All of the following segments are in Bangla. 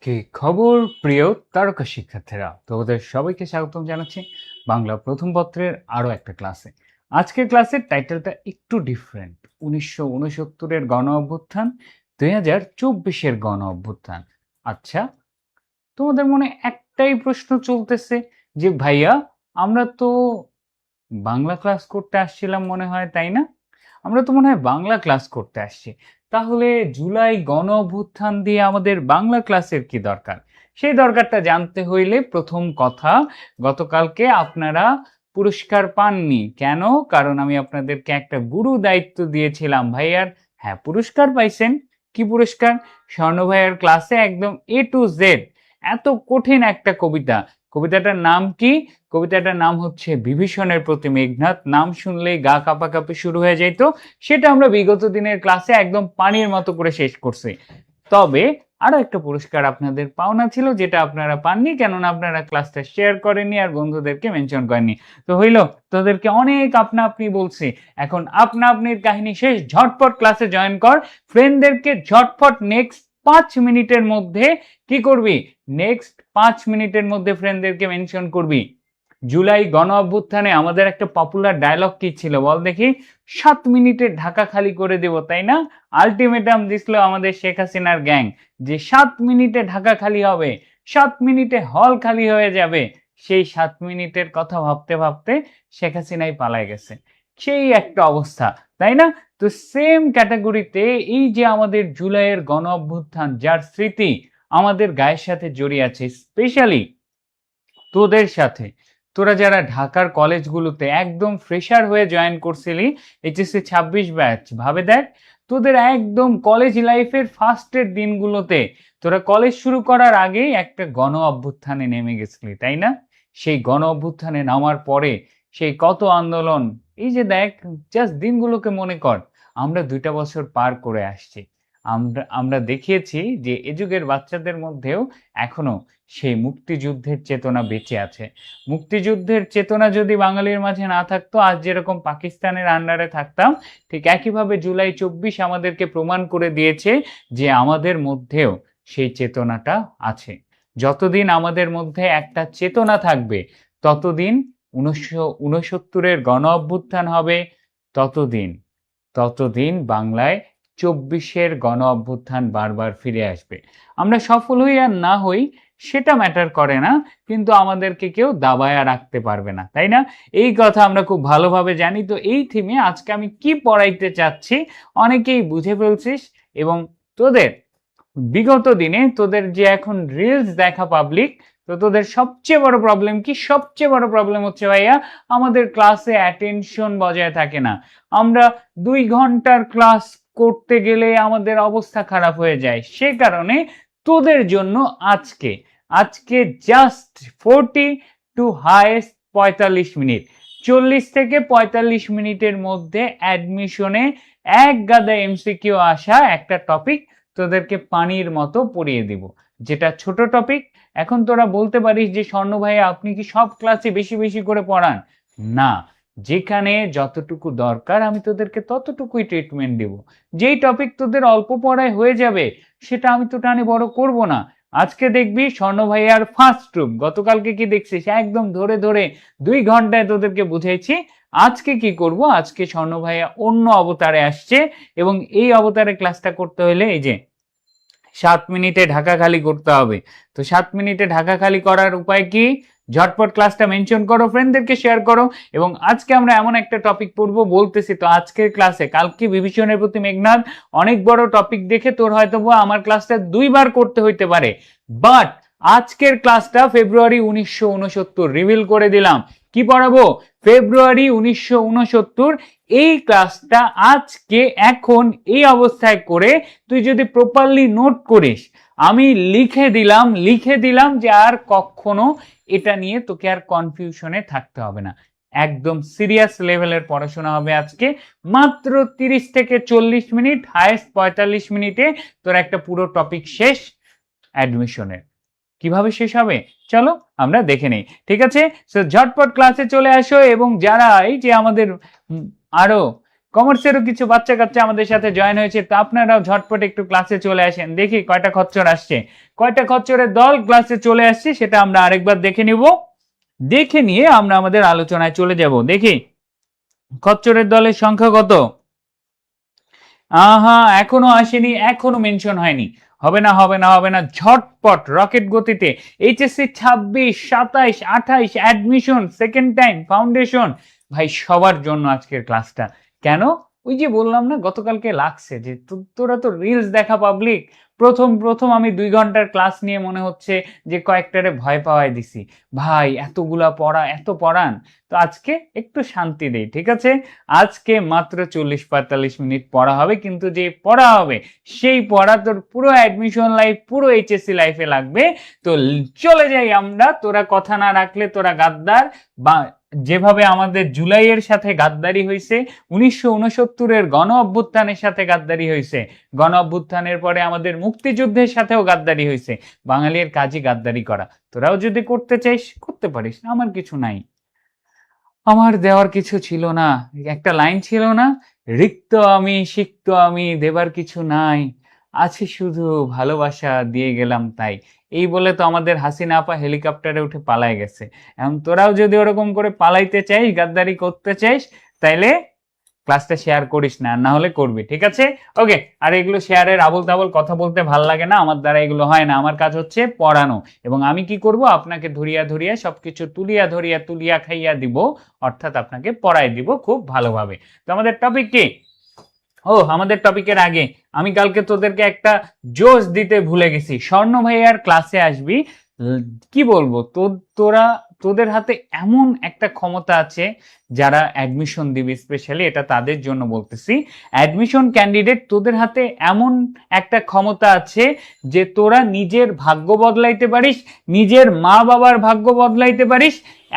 কি খবর প্রিয় তারকা শিক্ষার্থীরা, তোমাদের সবাইকে স্বাগতম জানাচ্ছি বাংলা প্রথম পত্রের আরো একটা ক্লাসে। আজকের ক্লাসের টাইটেলটা একটু ডিফারেন্ট। 1969-এর গণ অভ্যুত্থান, 2024-এর গণ অভ্যুত্থান। আচ্ছা, তোমাদের মনে একটাই প্রশ্ন চলতেছে যে ভাইয়া, আমরা তো বাংলা ক্লাস করতে আসছিলাম মনে হয়, তাই না? আমরা তো মনে হয় বাংলা ক্লাস করতে আসছি, তাহলে জুলাই গণ অভ্যুত্থান দিয়ে আমাদের বাংলা ক্লাসের কি দরকার? সেই দরকারটা জানতে হইলে প্রথম কথা, গতকালকে আপনারা পুরস্কার পাননি কেন? কারণ আমি আপনাদেরকে একটা গুরু দায়িত্ব দিয়েছিলাম ভাইয়ার। হ্যাঁ, পুরস্কার পাইছেন। কি পুরস্কার? স্বর্ণ ভাইয়ার ক্লাসে একদম A to Z এত কঠিন একটা কবিতা। কবিতাটার নাম কি? কবিতাটার নাম হচ্ছে বিভীষণের প্রতি মেঘনাদ। নাম শুনলেই গা কাঁপাকাঁপি শুরু হয়ে যেত। সেটা আমরা বিগত দিনের ক্লাসে একদম পানির মতো করে শেষ করছি। তবে আরো একটা পুরস্কার আপনাদের পাওনা ছিল, যেটা আপনারা পাননি, কেননা আপনারা ক্লাসটা শেয়ার করেননি আর বন্ধুদেরকে মেনশন করেননি। তো হইল, তোদেরকে অনেক আপনা আপনি বলছি, এখন আপনা আপনির কাহিনী শেষ। ঝটপট ক্লাসে জয়েন কর। ফ্রেন্ডদেরকে ঝটপট নেক্সট 5 মিনিটের মধ্যে কি করবি? নেক্সট 5 মিনিটের মধ্যে ফ্রেন্ডদেরকে মেনশন করবি। জুলাই গণ অভ্যুত্থানে আমাদের একটা পপুলার ডায়লগ কি ছিল বল দেখি? 7 মিনিটে ঢাকা খালি করে দেব, তাই না? আলটিমেটাম দিছিল আমাদের শেখ হাসিনার গ্যাং যে 7 মিনিটে ঢাকা খালি হবে, 7 মিনিটে হল খালি হয়ে যাবে। সেই 7 মিনিটের কথা ভাবতে ভাবতে শেখ হাসিনাই পালায় গেছে। সেই একটা অবস্থা, তাই না? তো সেম ক্যাটাগরিতে এই যে আমাদের জুলাইয়ের গণ অভ্যুত্থান, যার স্মৃতি আমাদের গায়ের সাথে জড়িয়ে আছে, স্পেশালি তোদের সাথে। তোরা যারা ঢাকার কলেজগুলোতে একদম ফ্রেশার হয়ে জয়েন করছিলি, এইচএসসি 26 ব্যাচ, ভাবে দেখ, তোদের একদম কলেজ লাইফের ফার্স্টের দিনগুলোতে তোরা কলেজ শুরু করার আগেই একটা গণ অভ্যুত্থানে নেমে গেছিলি, তাই না? সেই গণ অভ্যুত্থানে নামার পরে সেই কত আন্দোলন, এই যে দেখ, জাস্ট দিনগুলোকে মনে কর। আমরা 2টা বছর পার করে আসছি। আমরা দেখিয়েছি যে এ যুগের বাচ্চাদের মধ্যেও এখনো সেই মুক্তিযুদ্ধের চেতনা বেঁচে আছে। মুক্তিযুদ্ধের চেতনা যদি বাঙালির মাঝে না থাকতো, আজ যেরকম পাকিস্তানের আন্ডারে থাকতাম, ঠিক একইভাবে জুলাই 24 আমাদেরকে প্রমাণ করে দিয়েছে যে আমাদের মধ্যেও সেই চেতনাটা আছে। যতদিন আমাদের মধ্যে একটা চেতনা থাকবে, ততদিন 1969-এর গণ অভ্যুত্থান হবে, ততদিন ততদিন বাংলায় 24-এর গণ অভ্যুত্থান বারবার ফিরে আসবে। আমরা সফল হই আর না হই সেটা ম্যাটার করে না, কিন্তু আমাদেরকে কেউ দাবায়া রাখতে পারবে না, তাই না? এই কথা আমরা খুব ভালোভাবে জানি। তো এই থিমে আজকে আমি কি পড়াইতে চাচ্ছি অনেকেই বুঝে ফেলছিস। এবং তোদের বিগত দিনে তোদের যে এখন রিলস দেখা পাবলিক, তো তোদের সবচেয়ে বড় প্রবলেম কি? সবচেয়ে বড় প্রবলেম হচ্ছে ভাইয়া, আমাদের ক্লাসে অ্যাটেনশন বজায় থাকে না। আমরা 2 ঘন্টার ক্লাস করতে গেলে আমাদের অবস্থা খারাপ হয়ে যায়। সে কারণে তোদের জন্য আজকে আজকে জাস্ট 40 টু হাইয়েস্ট 45 মিনিট, 40 থেকে 45 মিনিটের মধ্যে অ্যাডমিশনে এক গাদা এমসিকিউ আসা একটা টপিক তোদেরকে পানির মতো পড়িয়ে দিব। যেটা ছোট টপিক। এখন তোরা বলতে পারিস যে স্বর্ণ ভাই, আপনি কি সব ক্লাসে বেশি বেশি করে পড়ান? না, যেখানে যতটুকু দরকার আমি তোদেরকে ততটুকুই ট্রিটমেন্ট দেব। যেই টপিক তোদের অল্প পড়ায় হয়ে যাবে, সেটা আমি তো টানে বড় করব না। আজকে দেখবি স্বর্ণ ভাইয়ার ফার্স্ট রূপ। গতকালকে কি দেখছিস? একদম ধরে ধরে 2 ঘন্টায় তোদেরকে বুঝাইছি। আজকে কি করব? আজকে স্বর্ণ ভাইয়া অন্য অবতারে আসছে, এবং এই অবতারে ক্লাসটা করতে হলে এই যে 7 মিনিটে ঢাকা খালি করতে হবে। তো 7 মিনিটে ঢাকা খালি করার উপায় কি? ঝটপট ক্লাসটা মেনশন করো, ফ্রেন্ডদেরকে শেয়ার করো। এবং আজকে আমরা এমন একটা টপিক পড়বো, বলতেছি তো আজকের ক্লাসে, কালকে বিভীষণের প্রতি মেঘনাদ অনেক বড় টপিক দেখে তোর হয়তো আমার ক্লাসটা 2 বার করতে হইতে পারে, বাট আজকের ক্লাসটা ফেব্রুয়ারি 1969 রিভিল করে দিলাম। কি পড়াবো? ফেব্রুয়ারি 1969। এই ক্লাসটা আজকে এখন এই অবস্থায় করে তুই যদি প্রপারলি নোট করিস, আমি লিখে দিলাম যে আর কখনো এটা নিয়ে তোকে আর কনফিউশনে থাকতে হবে না। একদম সিরিয়াস লেভেলের পড়াশোনা হবে আজকে। মাত্র 30 থেকে 40 মিনিট, হাইয়েস্ট 45 মিনিটে তোর একটা পুরো টপিক শেষ অ্যাডমিশনের। কিভাবে শেষ হবে চলো আমরা দেখে নেই, ঠিক আছে? সো ঝটপট ক্লাসে চলে আসো। এবং যারা এই যে আমাদের আরো কমার্সেরও কিছু বাচ্চা কাচ্চা আমাদের সাথে জয়েন হয়েছে, তো আপনারাও ঝটপট একটু ক্লাসে চলে আসেন। দেখি কয়টা খচ্চর আসছে, কয়টা খচ্চরের দল ক্লাসে চলে আসছে সেটা আমরা আরেকবার দেখে নিব। দেখে নিয়ে আমরা আমাদের আলোচনায় চলে যাব। দেখি খচ্চরের দলের সংখ্যা কত। আহা, এখনো আসেনি, এখনো মেনশন হয়নি। হবে না হবে না হবে না, ঝটপট রকেট গতিতে HSC 26, 27, 28 admission, second time foundation, ভাই সবার জন্য আজকের ক্লাসটা। কেন? ওই যে বললাম না গতকালকে লাগছে যে তোরা তো রিলস দেখা পাবলিক, প্রথম প্রথম আমি 2 ঘন্টার ক্লাস নিয়ে মনে হচ্ছে যে কয়েকটারে ভয় পাওয়াই দিছি। ভাই এতগুলা পড়া, এত পড়ান, তো আজকে একটু শান্তি দেই, ঠিক আছে? আজকে মাত্র 40-45 মিনিট পড়া হবে, কিন্তু যে পড়া হবে সেই পড়া তোর পুরো অ্যাডমিশন লাইফ, পুরো এইচএসসি লাইফে লাগবে। তো চলে যাই আমরা, তোরা কথা না রাখলে তোরা গাদ্দার। বা যেভাবে আমাদের জুলাইয়ের সাথে গাদ্দারি হয়েছে, 1969-এর গণ অভ্যুত্থানের সাথে গাদ্দারি হয়েছে, গণ অভ্যুত্থানের পরে আমাদের মুক্তিযুদ্ধের সাথেও গাদ্দারি হয়েছে। বাঙালির কাজই গাদ্দারি করা। তোরাও যদি করতে চাইস করতে পারিস, আমার কিছু নাই। আমার দেওয়ার কিছু ছিল না, একটা লাইন ছিল না, রিক্ত আমি সিক্ত আমি, দেবার কিছু নাই, আছে শুধু ভালোবাসা দিয়ে গেলাম তাই। এই বলে তো আমাদের হাসিনা আপা হেলিকপ্টারে উঠে পালায় গেছে। এখন তোরাও যদি ওরকম করে পালাইতে চাইস, গাদ্দারি করতে চাইস, তাইলে ক্লাসটা শেয়ার করিস না, না হলে করবি, ঠিক আছে? ওকে। আর এগুলো শেয়ারের আবল তাবল কথা বলতে ভাল লাগে না, আমার দ্বারা এগুলো হয় না। আমার কাজ হচ্ছে পড়ানো, এবং আমি কি করব, আপনাকে ধরিয়া ধরিয়া সবকিছু তুলিয়া ধরিয়া তুলিয়া খাইয়া দিব, অর্থাৎ আপনাকে পড়াই দিব খুব ভালোভাবে। তো আমাদের টপিক কি? আমাদের টপিকের আগে আমি কালকে তোদেরকে একটা জোশ দিতে ভুলে গেছি। স্বর্ণ ভাইয়ার ক্লাসে আসবি, কি বলবো, তোদের হাতে এমন একটা ক্ষমতা আছে, যারা অ্যাডমিশন দিবি স্পেশালি, এটা তাদের জন্য বলতেছি। অ্যাডমিশন ক্যান্ডিডেট, তোদের হাতে এমন একটা ক্ষমতা আছে যে তোরা নিজের ভাগ্য বদলাইতে পারিস, নিজের মা বাবার ভাগ্য বদলাইতে পারিস।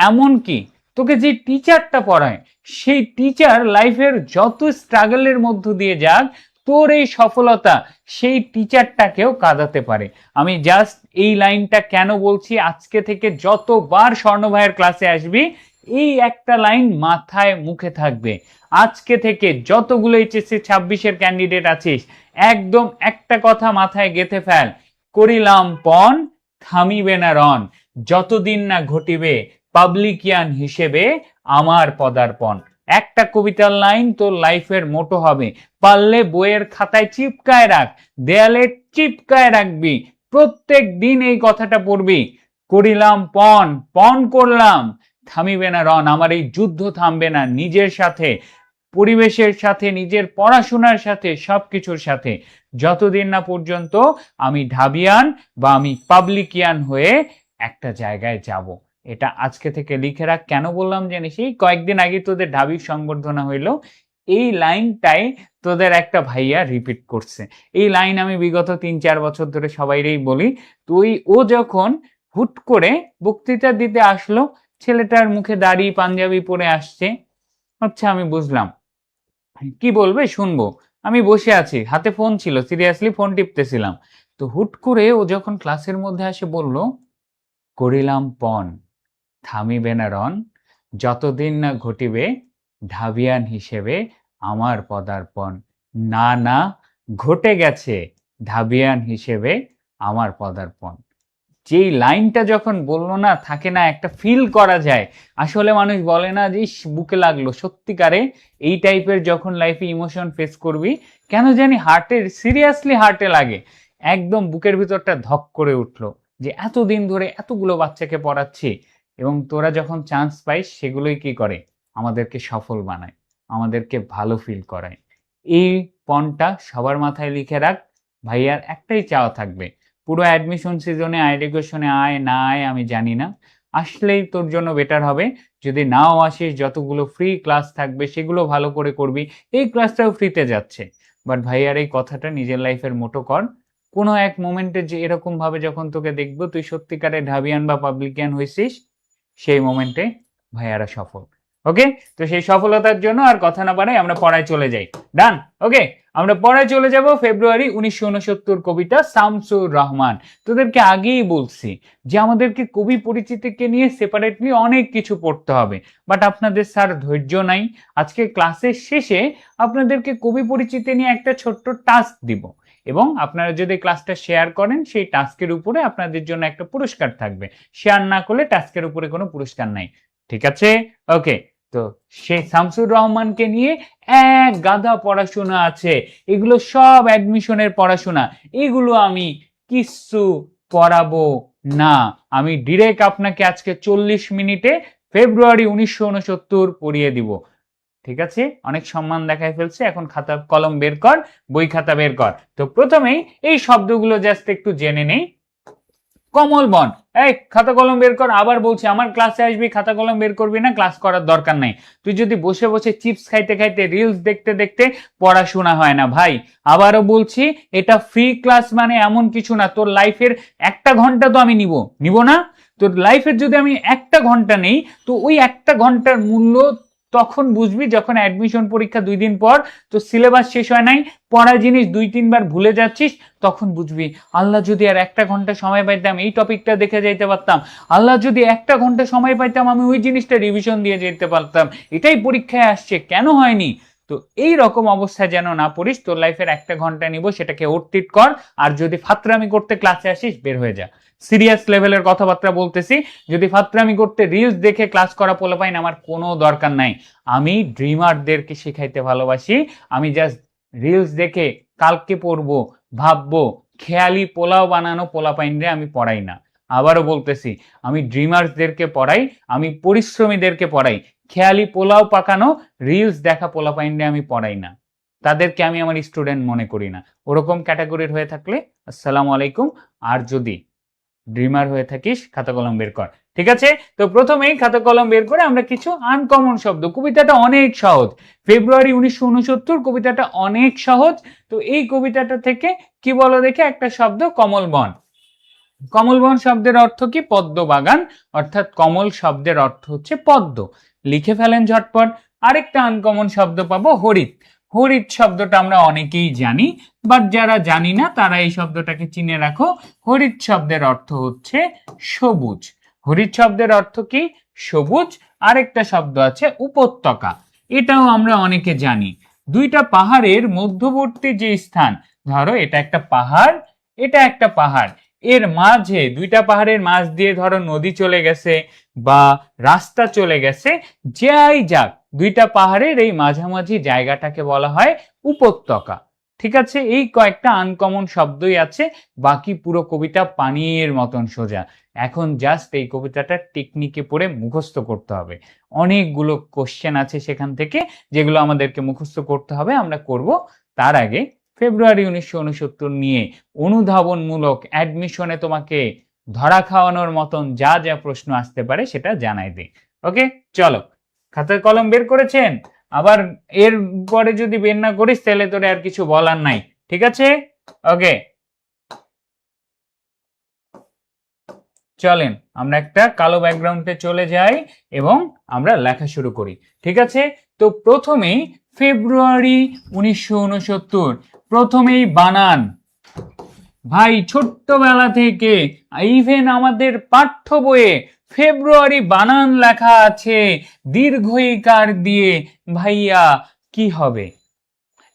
এমন কি তোকে যে টিচারটা পড়ায়, সেই টিচার লাইফের যত স্ট্রাগলের মধ্য দিয়ে যাক, তোর এই সফলতা সেই টিচারটাকেও কাঁদাতে পারে। আমি জাস্ট এই লাইনটা কেন বলছি, আজকে থেকে যতবার স্বর্ণ ভাইয়ের ক্লাসে আসবি, এই একটা লাইন মাথায় মুখে থাকবে। আজকে থেকে যতগুলো এইচএসসি 26-এর ক্যান্ডিডেট আছিস, একদম একটা কথা মাথায় গেঁথে ফেল, করিলাম পণ থামিবে না রণ, যতদিন না ঘটিবে পাবলিকিয়ান হিসেবে আমার পদার্পণ। একটা কবিতার লাইন তোর লাইফের মোটো হবে, পারলে বইয়ের খাতায় চিপকায় রাখ, দেয়ালে চিপকায় রাখবি, প্রত্যেক দিন এই কথাটা পড়বি, করিলাম পণ, পণ করলাম, থামিবে না রণ, আমার এই যুদ্ধ থামবে না, নিজের সাথে, পরিবেশের সাথে, নিজের পড়াশোনার সাথে, সবকিছুর সাথে, যতদিন না পর্যন্ত আমি ঢাবিয়ান বা আমি পাবলিকিয়ান হয়ে একটা জায়গায় যাব। এটা আজকে থেকে লিখে রাখ। কেন বললাম জানিস, এই কয়েকদিন আগে তোদের ঢাবির সংবর্ধনা হইলো, এই লাইনটাই তোদের একটা ভাইয়া রিপিট করছে। এই লাইন আমি বিগত 3-4 বছর ধরে সবাইরেই বলি। তুই ও যখন হুট করে বক্তৃতা দিতে আসলো, ছেলেটার মুখে দাড়ি পাঞ্জাবি পরে আসছে, আচ্ছা আমি বুঝলাম কি বলবে, শুনবো। আমি বসে আছি, হাতে ফোন ছিল, সিরিয়াসলি ফোন টিপতেছিলাম। তো হুট করে ও যখন ক্লাসের মধ্যে আসে বলল, করিলাম পণ থামিবে না রণ, যতদিন না ঘটিবে ঢাবিয়ান হিসেবে আমার পদার্পণ। না না, ঘটে গেছে ঢাবিয়ান হিসেবে আমার পদার্পণ। যেই লাইনটা যখন বললো না, থাকে না একটা ফিল করা যায়। আসলে মানুষ বলে না যে বুকে লাগলো, সত্যিকারে এই টাইপের যখন লাইফে ইমোশন ফেস করবি, কেন জানি হার্টে, সিরিয়াসলি হার্টে লাগে, একদম বুকের ভিতরটা ধক করে উঠলো, যে এতদিন ধরে এতগুলো বাচ্চাকে পড়াচ্ছি, এবং তোরা যখন চান্স পাইস সেগুলোই কি করে, আমাদেরকে সফল বানায়, আমাদেরকে ভালো ফিল করায়। এই পণটা সবার মাথায় লিখে রাখ। ভাইয়ার একটাই চাওয়া থাকবে, পুরো অ্যাডমিশন সিজনে এডুকেশনে আয় না আয় আমি জানি না, আসলেই তোর জন্য বেটার হবে। যদি নাও আসিস, যতগুলো ফ্রি ক্লাস থাকবে সেগুলো ভালো করে করবি, এই ক্লাসটাও ফ্রিতে যাচ্ছে। বাট ভাইয়ার এই কথাটা নিজের লাইফের মোটো কর। কোনো এক মোমেন্টে যে এরকম ভাবে যখন তোকে দেখবো তুই সত্যিকারে ঢাবিয়ান বা পাবলিকিয়ান হয়েছিস, সেই মোমেন্টে ভাইয়ারা সফল। ওকে, তো সেই সফলতার জন্য আর কথা না বাড়াই আমরা পড়ায় চলে যাই। ডান। ওকে, আমরা পড়ায় চলে যাব। ফেব্রুয়ারি 1969 কবিতা শামসুর রহমান। তোদেরকে আগেই বলছি যে আমাদেরকে কবি পরিচিতিকে নিয়ে সেপারেটলি অনেক কিছু পড়তে হবে, বাট আপনাদের স্যার ধৈর্য নাই। আজকে ক্লাসের শেষে আপনাদেরকে কবি পরিচিতি নিয়ে একটা ছোট্ট টাস্ক দিব, এবং আপনারা যদি ক্লাসটা শেয়ার করেন সেই টাস্কের উপরে আপনাদের জন্য একটা পুরস্কার থাকবে। শেয়ার না করলে টাস্কের উপরে কোনো পুরস্কার নাই। ঠিক আছে? ওকে, তো সেই শামসুর রহমানকে নিয়ে এক গাদা পড়াশোনা আছে, এগুলো সব অ্যাডমিশনের পড়াশোনা, এগুলো আমি কিছু পড়াবো না। আমি ডিরেক্ট আপনাকে আজকে 40 মিনিটে ফেব্রুয়ারি 1969 পড়িয়ে দিব। ঠিক আছে? অনেক সম্মান দেখায় ফেলছে, এখন খাতা কলম বের কর, বই খাতা বের কর। তো প্রথমেই এই শব্দগুলো জাস্ট একটু জেনে নেই। কমল বন, এই খাতা কলম বের কর। আবার বলছি, আমার ক্লাসে আসবি, খাতা কলম বের করবি না, ক্লাস করার দরকার নাই। তুই যদি বসে বসে চিপস খাইতে খাইতে রিলস দেখতে দেখতে পড়াশোনা হয় না ভাই। আবারও বলছি, এটা ফ্রি ক্লাস মানে এমন কিছু না। তোর লাইফের 1 ঘন্টা তো আমি নিব না? তোর লাইফের যদি আমি 1 ঘন্টা নেই, তো ওই 1 ঘন্টার মূল্য তখন বুঝবি যখন অ্যাডমিশন পরীক্ষা 2 দিন পর, তো সিলেবাস শেষ হয় নাই, পড়া জিনিস 2-3 বার ভুলে যাচ্ছিস, তখন বুঝবি আল্লাহ যদি আর 1 ঘন্টা সময় পাইতাম এই টপিকটা দেখে যাইতে পারতাম, আল্লাহ যদি 1 ঘন্টা সময় পাইতাম আমি ওই জিনিসটা রিভিশন দিয়ে যেতে পারতাম, এটাই পরীক্ষায় আসছে, কেন হয়নি? তো এই রকম অবস্থায় যেন না পড়িস। তোর লাইফের 1 ঘন্টা নিব, সেটাকে ওরটিট কর। আর যদি ফাত্রামি করতে ক্লাসে আসিস, বের হয়ে যা। সিরিয়াস লেভেলের কথাবার্তা বলতেছি। যদি ফাত্রামি করতে রিলস দেখে ক্লাস করা পোলাপাইন আমার কোনো দরকার নাই। আমি ড্রিমারদেরকে শেখাইতে ভালোবাসি। আমি জাস্ট রিলস দেখে কালকে পড়বো, ভাববো, খেয়ালি পোলাও বানানো পোলাপাইনরে আমি পড়াই না। আবারও বলতেছি, আমি ড্রিমার্সদেরকে পড়াই, আমি পরিশ্রমীদেরকে পড়াই। খেয়ালি পোলাও পাকানো রিলস দেখা পোলাপাইনরে আমি পড়াই না। তাদেরকে আমি আমার স্টুডেন্ট মনে করি না। ওরকম ক্যাটাগরির হয়ে থাকলে আসসালামু আলাইকুম। আর যদি ড্রিমার হয়ে থাকিস, খাতা কলম বের কর। ঠিক আছে? তো প্রথমেই খাতা কলম বের করে আমরা কিছু আনকমন শব্দ, কবিতাটা অনেক সহজ। ফেব্রুয়ারি 1969 কবিতাটা অনেক সহজ। তো এই কবিতাটা থেকে কি বলো দেখে একটা শব্দ, কমল বন। কমল বন শব্দের অর্থ কি? পদ্ম বাগান, অর্থাৎ কমল শব্দের অর্থ হচ্ছে পদ্ম। লিখে ফেলেন ঝটপট। আরেকটা আনকমন শব্দ পাবো, হরিৎ। হরিৎ শব্দটা আমরা অনেকেই জানি, বাট যারা জানি না তারা এই শব্দটাকে চিনে রাখো। হরিৎ শব্দের অর্থ হচ্ছে সবুজ। হরিৎ শব্দের অর্থ কি? সবুজ। আরেকটা শব্দ আছে উপত্যকা, এটাও আমরা অনেকে জানি। দুইটা পাহাড়ের মধ্যবর্তী যে স্থান, ধরো এটা একটা পাহাড়, এটা একটা পাহাড়, এর মাঝে, দুইটা পাহাড়ের মাঝ দিয়ে ধরো নদী চলে গেছে বা রাস্তা চলে গেছে, যাই যাক, দুইটা পাহাড়ের এই মাঝামাঝি জায়গাটাকে বলা হয় উপত্যকা। ঠিক আছে? এই কয়েকটা আনকমন শব্দই আছে, বাকি পুরো কবিতা পানির মতন সোজা। এখন জাস্ট এই কবিতাটা টেকনিকে পড়ে মুখস্থ করতে হবে। অনেকগুলো কোশ্চেন আছে সেখান থেকে, যেগুলো আমাদেরকে মুখস্থ করতে হবে, আমরা করব। তার আগে ফেব্রুয়ারি 1969 নিয়ে অনুধাবনমূলক অ্যাডমিশনে তোমাকে ধরা খাওয়ানোর মতন যা যা প্রশ্ন আসতে পারে সেটা জানাই দিই। ওকে, চলো। খাতার কলম বের করেছেন? আবার এর পরে যদি বের না করিস তাহলে তোরে আর কিছু বলার নাই। ঠিক আছে? ওকে, চলেন আমরা একটা কালো ব্যাকগ্রাউন্ডে চলে যাই এবং আমরা লেখা শুরু করি। ঠিক আছে? তো প্রথমেই ফেব্রুয়ারি 1969, প্রথমেই বানান। ভাই ছোট্টবেলা থেকে ইভেন আমাদের পাঠ্য বইয়ে ফেব্রুয়ারি বানান লেখা আছে দীর্ঘইকার দিয়ে। ভাইয়া কি হবে?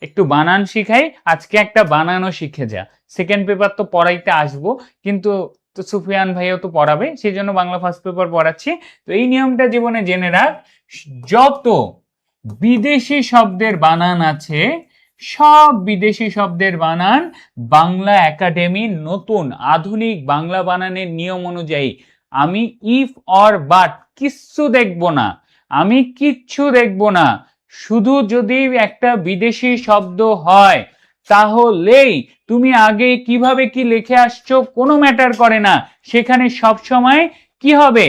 একটু বানান শিখাই, আজকে একটা বানানও শিখে যা। সেকেন্ড পেপার তো পড়াইতে আসবো, কিন্তু তো সুফিয়ান ভাইও তো পড়াবে, সেই জন্য বাংলা ফার্স্ট পেপার পড়াচ্ছি। তো এই নিয়মটা জীবনে জেনে রাখ, যত বিদেশি শব্দের বানান আছে সব বিদেশি শব্দের বানান বাংলা একাডেমির নতুন আধুনিক বাংলা বানানের নিয়ম অনুযায়ী আমি ইফ অর বাট কিচ্ছু দেখব না, আমি কিচ্ছু দেখব না। শুধু যদি একটা বিদেশি শব্দ হয় তাহলেই তুমি আগে কিভাবে কি লিখে আসছো কোনো ম্যাটার করে না, সেখানে সব সময় কি হবে?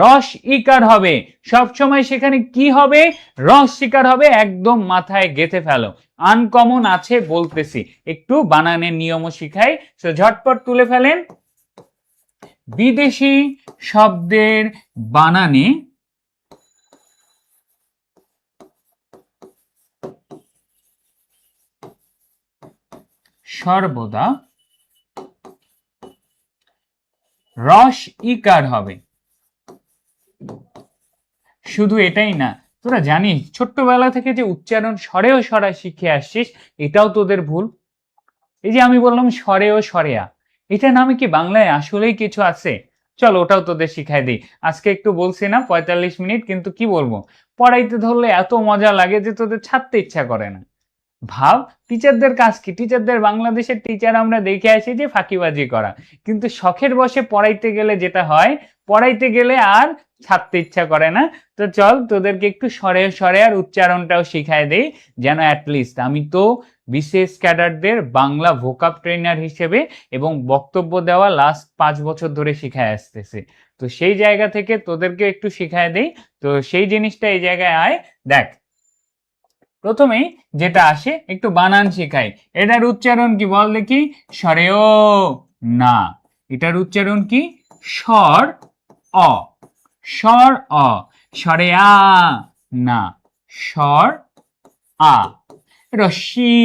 রস ইকার হবে। সব সময় সেখানে কি হবে? রস ইকার হবে। একদম মাথায় গেঁথে ফেলো। আনকমন আছে বলতেছি, একটু বানানের নিয়মও শিখাই, তো ঝটপট তুলে ফেলেন। বিদেশি শব্দের বানানে সর্বদা রস ইকার হবে। শুধু এটাই না, তোরা জানিস ছোট্টবেলা থেকে যে উচ্চারণ স্বরেও স্বরা শিখে আসছিস, এটাও তোদের ভুল। এই যে আমি বললাম স্বরে ও স্বরেয়া, এটা নামে কি বাংলায় আসলেই কিছু আছে? চল ওটাও তোদের শিখাই দিই। আজকে একটু বলছি না 45 মিনিট, কিন্তু কি বলবো, পড়াইতে ধরলে এত মজা লাগে যে তোদের ছাড়তে ইচ্ছা করে না। ভাব, টিচারদের কাজ কি? টিচারদের, বাংলাদেশের টিচার আমরা দেখে আসি যে ফাঁকিবাজি করা, কিন্তু শখের বসে পড়াইতে গেলে যেটা হয়, পড়াইতে গেলে আর ছাড়তে ইচ্ছা করে না। তো চল তোদেরকে একটু স্বরে স্বরে আর উচ্চারণটাও শিখাই দেই, যেন অ্যাটলিস্ট, আমি তো বিশেষ ক্যাডারদের বাংলা ভোকাব ট্রেনার হিসেবে এবং বক্তব্য দেওয়া লাস্ট 5 বছর ধরে শিখায় আসতেছি, তো সেই জায়গা থেকে তোদেরকে একটু শিখাই দেই। তো সেই জিনিসটা এই জায়গায় আয়। দেখ, প্রথমেই যেটা আসে একটু বানান শেখাই। এটার উচ্চারণ কি বল দেখি? স্বরেও না। এটার উচ্চারণ কি? স্বর অ। স্বর অ। স্বরে আ না, স্বর আ। রস্যি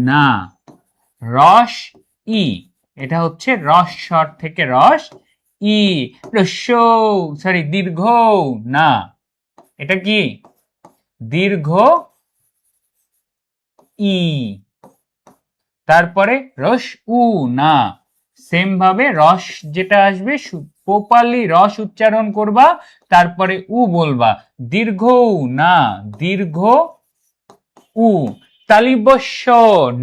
না, রস ই। এটা হচ্ছে রস স্বর থেকে রস ই। রস্য, সরি দীর্ঘ না, এটা কি? দীর্ঘ ই। তারপরে রস উ না, সেম ভাবে রস যেটা আসবে প্রপারলি রস উচ্চারণ করবা, তারপরে উ বলবা। দীর্ঘ উ না, দীর্ঘ উ। তালিব্য স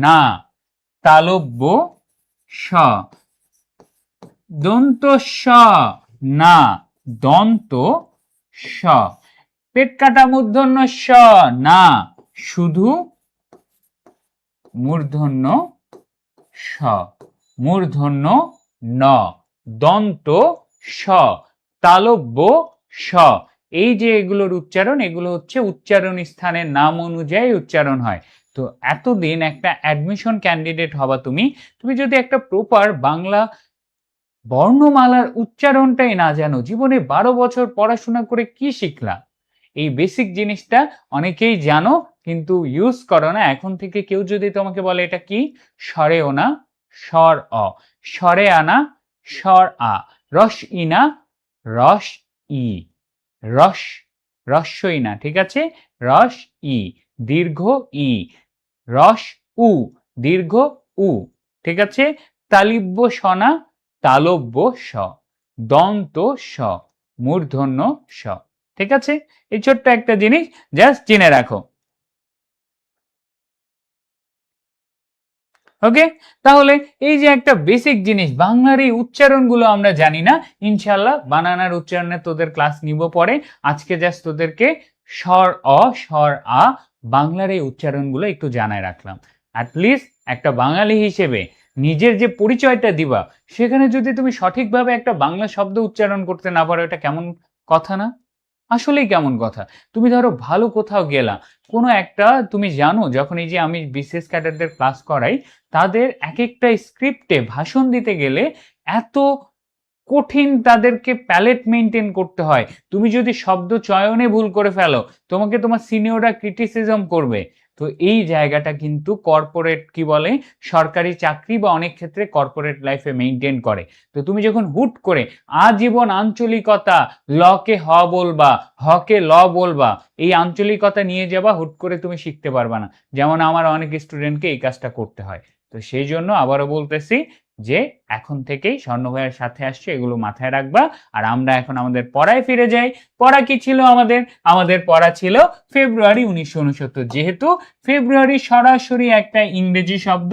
না, তালব্য স। দন্ত স না, দন্ত স। পেট কাটা মূর্ধন্য স না, শুধু মূর্ধন্য স। মূর্ধন্য ন। দন্ত স, তালব্য স। এই যে এগুলোর উচ্চারণ, এগুলো হচ্ছে উচ্চারণ স্থানের নাম অনুযায়ী উচ্চারণ হয়। তো এতদিন একটা অ্যাডমিশন ক্যান্ডিডেট হবা তুমি, তুমি যদি একটা প্রপার বাংলা বর্ণমালার উচ্চারণটাই না জানো, জীবনে 12 বছর পড়াশোনা করে কি শিখলা? এই বেসিক জিনিসটা অনেকেই জানো কিন্তু ইউজ করো না। এখন থেকে কেউ যদি তোমাকে বলে এটা কি, স্বরে ও না, স্বর অ। স্বরে আনা, স্বর আ। রস ইনা, রস ই। রস, রস্যই না, ঠিক আছে? রস ই, দীর্ঘ ই। রস উ, দীর্ঘ উ, ঠিক আছে? তালিব্য সনা, তালব্য স। দন্ত স, মূর্ধন্য স। ঠিক আছে? এই ছোট্ট একটা জিনিস জাস্ট জেনে রাখো। ওকে, তাহলে এই যে একটা বেসিক জিনিস, বাংলার এই উচ্চারণগুলো আমরা জানি না, ইনশাল্লাহ বানানার উচ্চারণে তোদের ক্লাস নিব পরে। আজকে জাস্ট তোদেরকে স্বর অ, স্বর আ, বাংলার এই উচ্চারণগুলো একটু জানায় রাখলাম। অ্যাটলিস্ট একটা বাঙালি হিসেবে নিজের যে পরিচয়টা দিবা, সেখানে যদি তুমি সঠিকভাবে একটা বাংলা শব্দ উচ্চারণ করতে না পারো, এটা কেমন কথা না? আসলেই কেমন কথা। তুমি ধরো ভালো কোথাও গেলা, কোনো একটা, তুমি জানো যখন এই যে আমি বিশেষ ক্যাডারদের ক্লাস করাই, তাদের এক একটা স্ক্রিপ্টে ভাষণ দিতে গেলে এত কঠিন তাদেরকে প্যালেট মেনটেন করতে হয়। তুমি যদি শব্দ চয়নে ভুল করে ফেলো, তোমাকে তোমার সিনিয়ররা ক্রিটিসিজম করবে। তো এই জায়গাটা কিন্তু কর্পোরেট কি বলে, সরকারি চাকরি বা অনেক ক্ষেত্রে কর্পোরেট লাইফে মেনটেন করে। তো তুমি যখন হুট করে আজীবন আঞ্চলিকতা, লকে হ বলবা, হকে ল বলবা, এই আঞ্চলিকতা নিয়ে যাবা, হুট করে তুমি শিখতে পারবা না। যেমন আমার অনেক স্টুডেন্টকে এই কাজটা করতে হয়। তো সেই জন্য আবারও বলতেছি যে এখন থেকেই স্বর্ণ ভাইয়ের সাথে আসছে, এগুলো মাথায় রাখবা। আর আমরা এখন আমাদের পড়ায় ফিরে যাই। পড়া কি ছিল আমাদের? আমাদের পড়া ছিল ফেব্রুয়ারি 1969। যেহেতু ফেব্রুয়ারি সরাসরি একটা ইংরেজি শব্দ,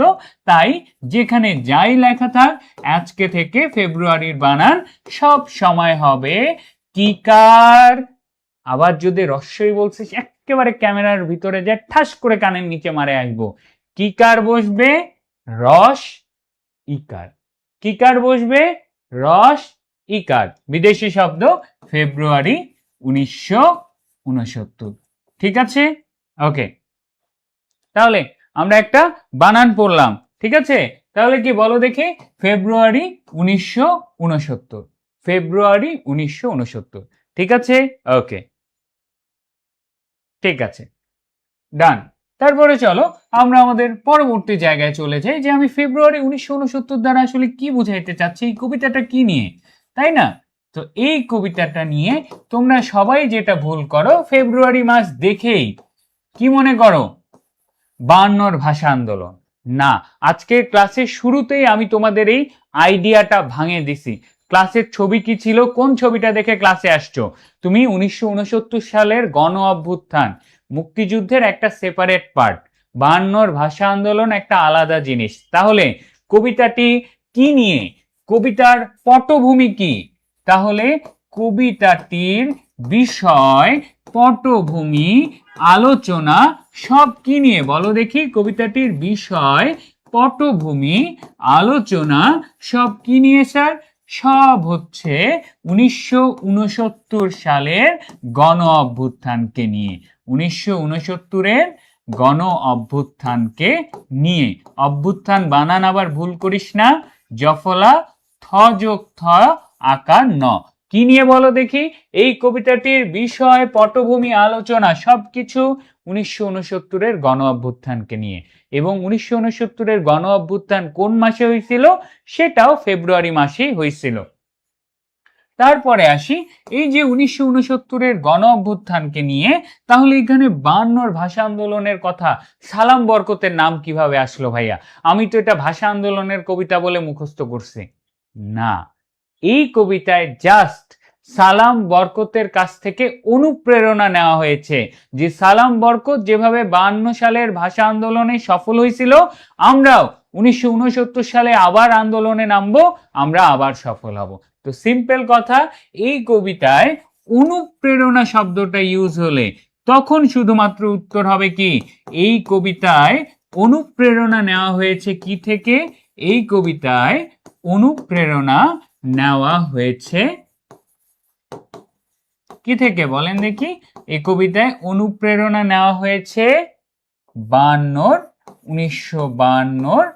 তাই যেখানে যাই লেখা থাক, আজকে থেকে ফেব্রুয়ারির বানান সব সময় হবে কিকার। আবার যদি রস্যই বলছিস, একেবারে ক্যামেরার ভিতরে যে ঠাস করে কানের নিচে মারে আসবো। কিকার বসবে রস ইকার। কিকার বসবে রস ইকার। বিদেশি শব্দ, ফেব্রুয়ারি 1969। ঠিক আছে? ওকে, তাহলে আমরা একটা বানান পড়লাম, ঠিক আছে? তাহলে কি বলো দেখি? ফেব্রুয়ারি 1969। ফেব্রুয়ারি 1969, ঠিক আছে? ওকে, ঠিক আছে, ডান। তারপরে চলো আমরা আমাদের পরবর্তী জায়গায় চলে যাই, যে আমি ফেব্রুয়ারি 1969 দ্বারা আসলে কি বুঝাইতে চাচ্ছি, এই কবিতাটা কি নিয়ে, তাই না? তো এই কবিতাটা নিয়ে তোমরা সবাই যেটা ভুল করো, ফেব্রুয়ারি মাস দেখেই কি মনে করো 52 ভাষা আন্দোলন। না, আজকের ক্লাসের শুরুতেই আমি তোমাদের এই আইডিয়াটা ভাঙে দিছি। ক্লাসের ছবি কি ছিল, কোন ছবিটা দেখে ক্লাসে আসছো? তুমি 1969 সালের গণ অভ্যুত্থান, মুক্তিযুদ্ধের একটা সেপারেট পার্ট, 52 ভাষা আন্দোলন একটা আলাদা জিনিস। তাহলে কবিতাটি কি নিয়ে, কবিতার পটভূমি কি? তাহলে কবিতাটির বিষয়, পটভূমি, আলোচনা সব কি নিয়ে বলো দেখি? কবিতাটির বিষয়, পটভূমি, আলোচনা সব কি নিয়ে স্যার? সব হচ্ছে 1969 সালের গণ অভ্যুত্থানকে নিয়ে। 1969-এর গণ অভ্যুত্থানকে নিয়ে। অভ্যুত্থান বানান আবার ভুল করিস না, জফলা থ যোগ থ আকার ন। কি নিয়ে বলো দেখি? এই কবিতাটির বিষয়, পটভূমি, আলোচনা সবকিছু 1969-এর গণ অভ্যুত্থানকে নিয়ে। এবং 1969-এর গণ অভ্যুত্থান কোন মাসে হয়েছিল? সেটাও ফেব্রুয়ারি মাসেই হয়েছিল। তারপরে আসি এই যে 1969-এর গণ অভ্যুত্থানকে নিয়ে, তাহলে এখানে 52 ভাষা আন্দোলনের কথা, সালাম বরকতের নাম কিভাবে আসলো ভাইয়া? আমি তো এটা ভাষা আন্দোলনের কবিতা বলে মুখস্থ করছি। না, এই কবিতায় জাস্ট সালাম বরকতের কাছ থেকে অনুপ্রেরণা নেওয়া হয়েছে, যে সালাম বরকত যেভাবে 52 সালের ভাষা আন্দোলনে সফল হয়েছিল, আমরাও 1969 সালে আবার আন্দোলনে নামবো, আমরা আবার সফল হব। তো সিম্পল কথা, এই কবিতায় অনুপ্রেরণা শব্দটা ইউজ হলে তখন শুধুমাত্র উত্তর হবে কি, এই কবিতায় অনুপ্রেরণা নেওয়া হয়েছে কি থেকে? এই কবিতায় অনুপ্রেরণা নেওয়া হয়েছে কি থেকে বলেন দেখি? এই কবিতায় অনুপ্রেরণা নেওয়া হয়েছে 1952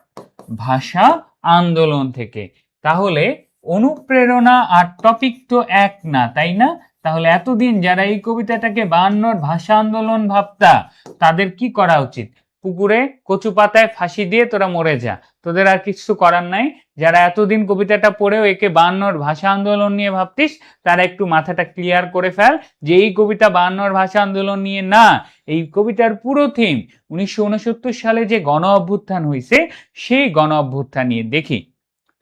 ভাষা আন্দোলন থেকে। তাহলে অনুপ্রেরণা আর টপিক তো এক না, তাই না? তাহলে এতদিন যারা এই কবিতাটাকে 52 ভাষা আন্দোলন ভাবতা, তাদের কি করা উচিত? পুকুরে কচু পাতায় ফাঁসি দিয়ে তোরা মরে যা, তোদের আর কিছু করার নাই। যারা এতদিন কবিতাটা পড়েও একে 52 ভাষা আন্দোলন নিয়ে ভাবতিস, তারা একটু মাথাটা ক্লিয়ার করে ফেল যে এই কবিতা 52 ভাষা আন্দোলন নিয়ে না, এই কবিতার পুরো থিম 1969 সালে যে গণ অভ্যুত্থান হয়েছে সেই গণ অভ্যুত্থান নিয়ে। দেখি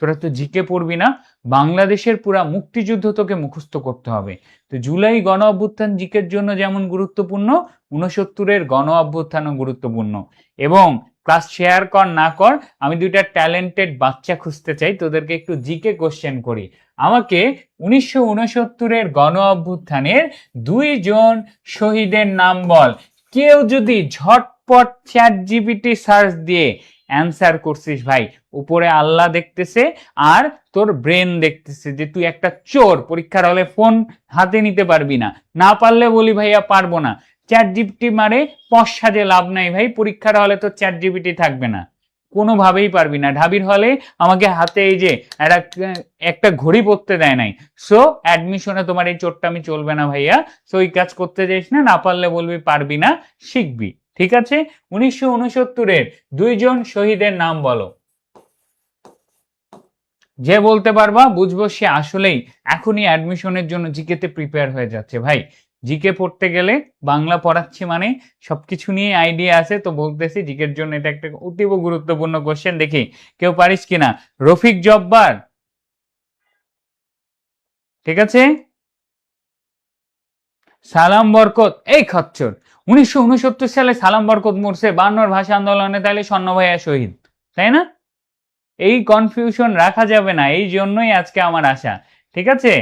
তোরা তো জিকে পড়বি না, বাংলাদেশের পুরা মুক্তিযুদ্ধ তোকে মুখস্থ করতে হবে। তো জুলাই গণ অভ্যুত্থান জিকের জন্য যেমন গুরুত্বপূর্ণ, 69-এর গণ অভ্যুত্থানও গুরুত্বপূর্ণ। এবং ক্লাস শেয়ার কর না কর, আমি দুইটা ট্যালেন্টেড বাচ্চা খুঁজতে চাই, তোদেরকে একটু জিকে কোশ্চেন করি। আমাকে 1969-এর গণ অভ্যুত্থানের 2 জন শহীদের নাম বল। কেউ যদি ঝটপট চ্যাট জিপিটি সার্চ দিয়ে অ্যান্সার করছিস ভাই, উপরে আল্লাহ দেখতেছে আর তোর ব্রেন দেখতেছে যে তুই একটা চোর, পরীক্ষার হলে ফোন হাতে নিতে পারবি না। না পারলে বলি ভাইয়া পারবো না, চ্যাট জিপিটি মারে পশ সাজে লাভ নাই ভাই, পরীক্ষার হলে তো চ্যাট জিপিটি থাকবে না, কোনোভাবেই পারবি না। ঢাবির হলে আমাকে হাতে এই যে একটা ঘড়ি পরতে দেয় নাই, সো অ্যাডমিশনে তোমার এই চোরটামি চলবে না ভাইয়া। সো এই কাজ করতে যাইস না, না পারলে বলবি পারবি না, শিখবি, ঠিক আছে? 1969-এর 2 জন শহীদের নাম বলো। যে বলতে পারবা বুঝবো সে আসলেই এখনই অ্যাডমিশনের জন্য জিকেতে প্রিপেয়ার হয়ে যাচ্ছে। ভাই জিকে পড়তে গেলে, বাংলা পড়াচ্ছি মানে সবকিছু নিয়ে আইডিয়া আছে, তো বলতেছি জিকের জন্য এটা একটা অতীব গুরুত্বপূর্ণ কোশ্চেন। দেখি কেউ পারিস কিনা। রফিক জব্বার, ঠিক আছে? সালাম বরকত, এই খচ্চর 1969 সালে সালাম বরকত মরছে 52 ভাষা আন্দোলনে, তাহলে স্বর্ণ ভাইয়া শহীদ, তাই না? এই কনফিউশন রাখা যাবে না, এই জন্যই আজকে আমার আশা, ঠিক আছে?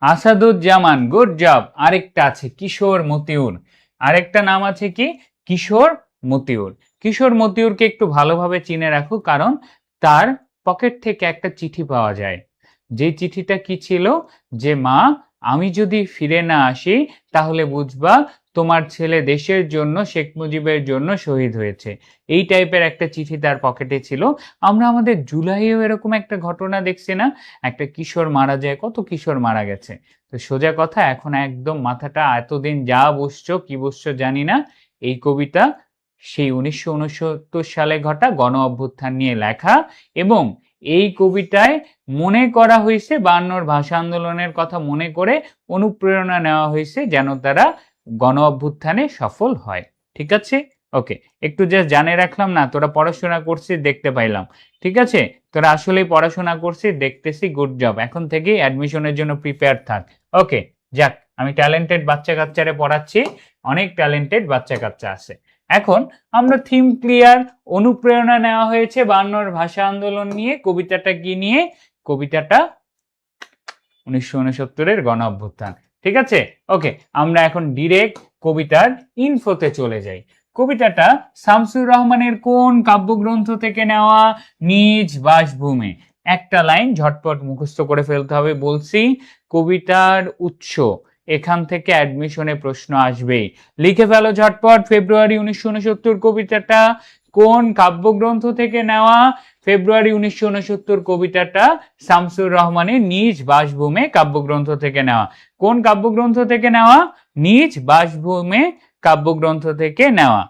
Asaduzzaman, good job. আরেকটা আছে কিশোর মতিউর, আরেকটা নাম আছে কি? কিশোর মতিউর। কিশোর মতিউরকে একটু ভালোভাবে চিনে রাখো, কারণ তার পকেট থেকে একটা চিঠি পাওয়া যায়। যে চিঠিটা কি ছিল? যে মা আমি যদি ফিরে না আসি তাহলে বুঝবা তোমার ছেলে দেশের জন্য, শেখ মুজিবের জন্য শহীদ হয়েছে। এই টাইপের একটা চিঠি তার পকেটে ছিল। আমরা আমাদের জুলাইয়েও এরকম একটা ঘটনা দেখছি না, একটা কিশোর মারা যায়, কত কিশোর মারা গেছে। তো সোজা কথা, এখন একদম মাথাটা এতদিন যা বসছো কি বসছো জানি না, এই কবিতা সেই 1969 সালে ঘটা গণ অভ্যুত্থান নিয়ে লেখা, এবং এই কবিতায় মনে করা হয়েছে 52 ভাষা আন্দোলনের কথা মনে করে অনুপ্রেরণা নেওয়া হয়েছে যেন তারা গণ অভ্যুত্থানে সফল হয়। ঠিক আছে, ওকে, একটু জাস্ট জানে রাখলাম না, তোরা পড়াশোনা করছিস দেখতে পাইলাম। ঠিক আছে, তোরা আসলেই পড়াশোনা করছিস দেখতেছি, গুড জব। এখন থেকেই অ্যাডমিশনের জন্য প্রিপেয়ার থাক। ওকে, যাক, আমি ট্যালেন্টেড বাচ্চা কাচ্চারে পড়াচ্ছি, অনেক ট্যালেন্টেড বাচ্চা কাচ্চা আছে। এখন আমরা থিম ক্লিয়ার, অনুপ্রেরণা নেওয়া হয়েছে 52 ভাষা আন্দোলন নিয়ে। কবিতাটা কি নিয়ে? কবিতাটা 1969 গণ অভ্যুত্থান। ঠিক আছে, ওকে, আমরা এখন ডিরেক্ট কবিতার ইনফোতে চলে যাই। কবিতাটা শামসুর রহমানের কোন কাব্যগ্রন্থ থেকে নেওয়া? নিজ বাসভূমে। একটা লাইন ঝটপট মুখস্থ করে ফেলতে হবে বলছি। কবিতার উৎস, এখান থেকে অ্যাডমিশনে প্রশ্ন আসবেই, লিখে ফেলো ঝটপট। ফেব্রুয়ারি 1969 কবিতাটা কোন কাব্যগ্রন্থ থেকে নেওয়া? ফেব্রুয়ারি 1969 কবিতাটা শামসুর রহমানের নিজ বাসভূমে কাব্যগ্রন্থ থেকে নেওয়া। কোন কাব্যগ্রন্থ থেকে নেওয়া? নিজ বাসভূমে কাব্যগ্রন্থ থেকে নেওয়া।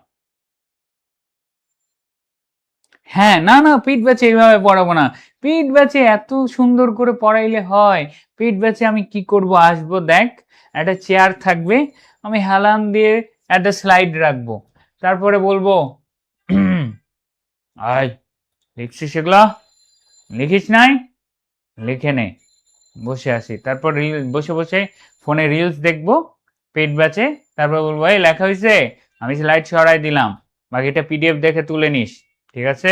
হ্যাঁ, না না, পিঠ ব্যাচে এইভাবে পড়াবো না। পিঠ ব্যাচে এত সুন্দর করে পড়াইলে হয়? পিঠ ব্যাচে আমি কি করব, আসবো, দেখ একটা চেয়ার থাকবে, আমি হেলান দিয়ে একটা স্লাইড রাখবো, তারপরে বলবো আয় লিখছিস এগুলো? লিখিস নাই? লিখে নে, বসে আসি। তারপর বসে বসে ফোনে রিলস দেখবো পেট ব্যাচে, তারপর বলবো এই লেখা হয়েছে, আমি স্লাইড সরাই দিলাম, বাকিটা পিডিএফ দেখে তুলে নিস। ঠিক আছে?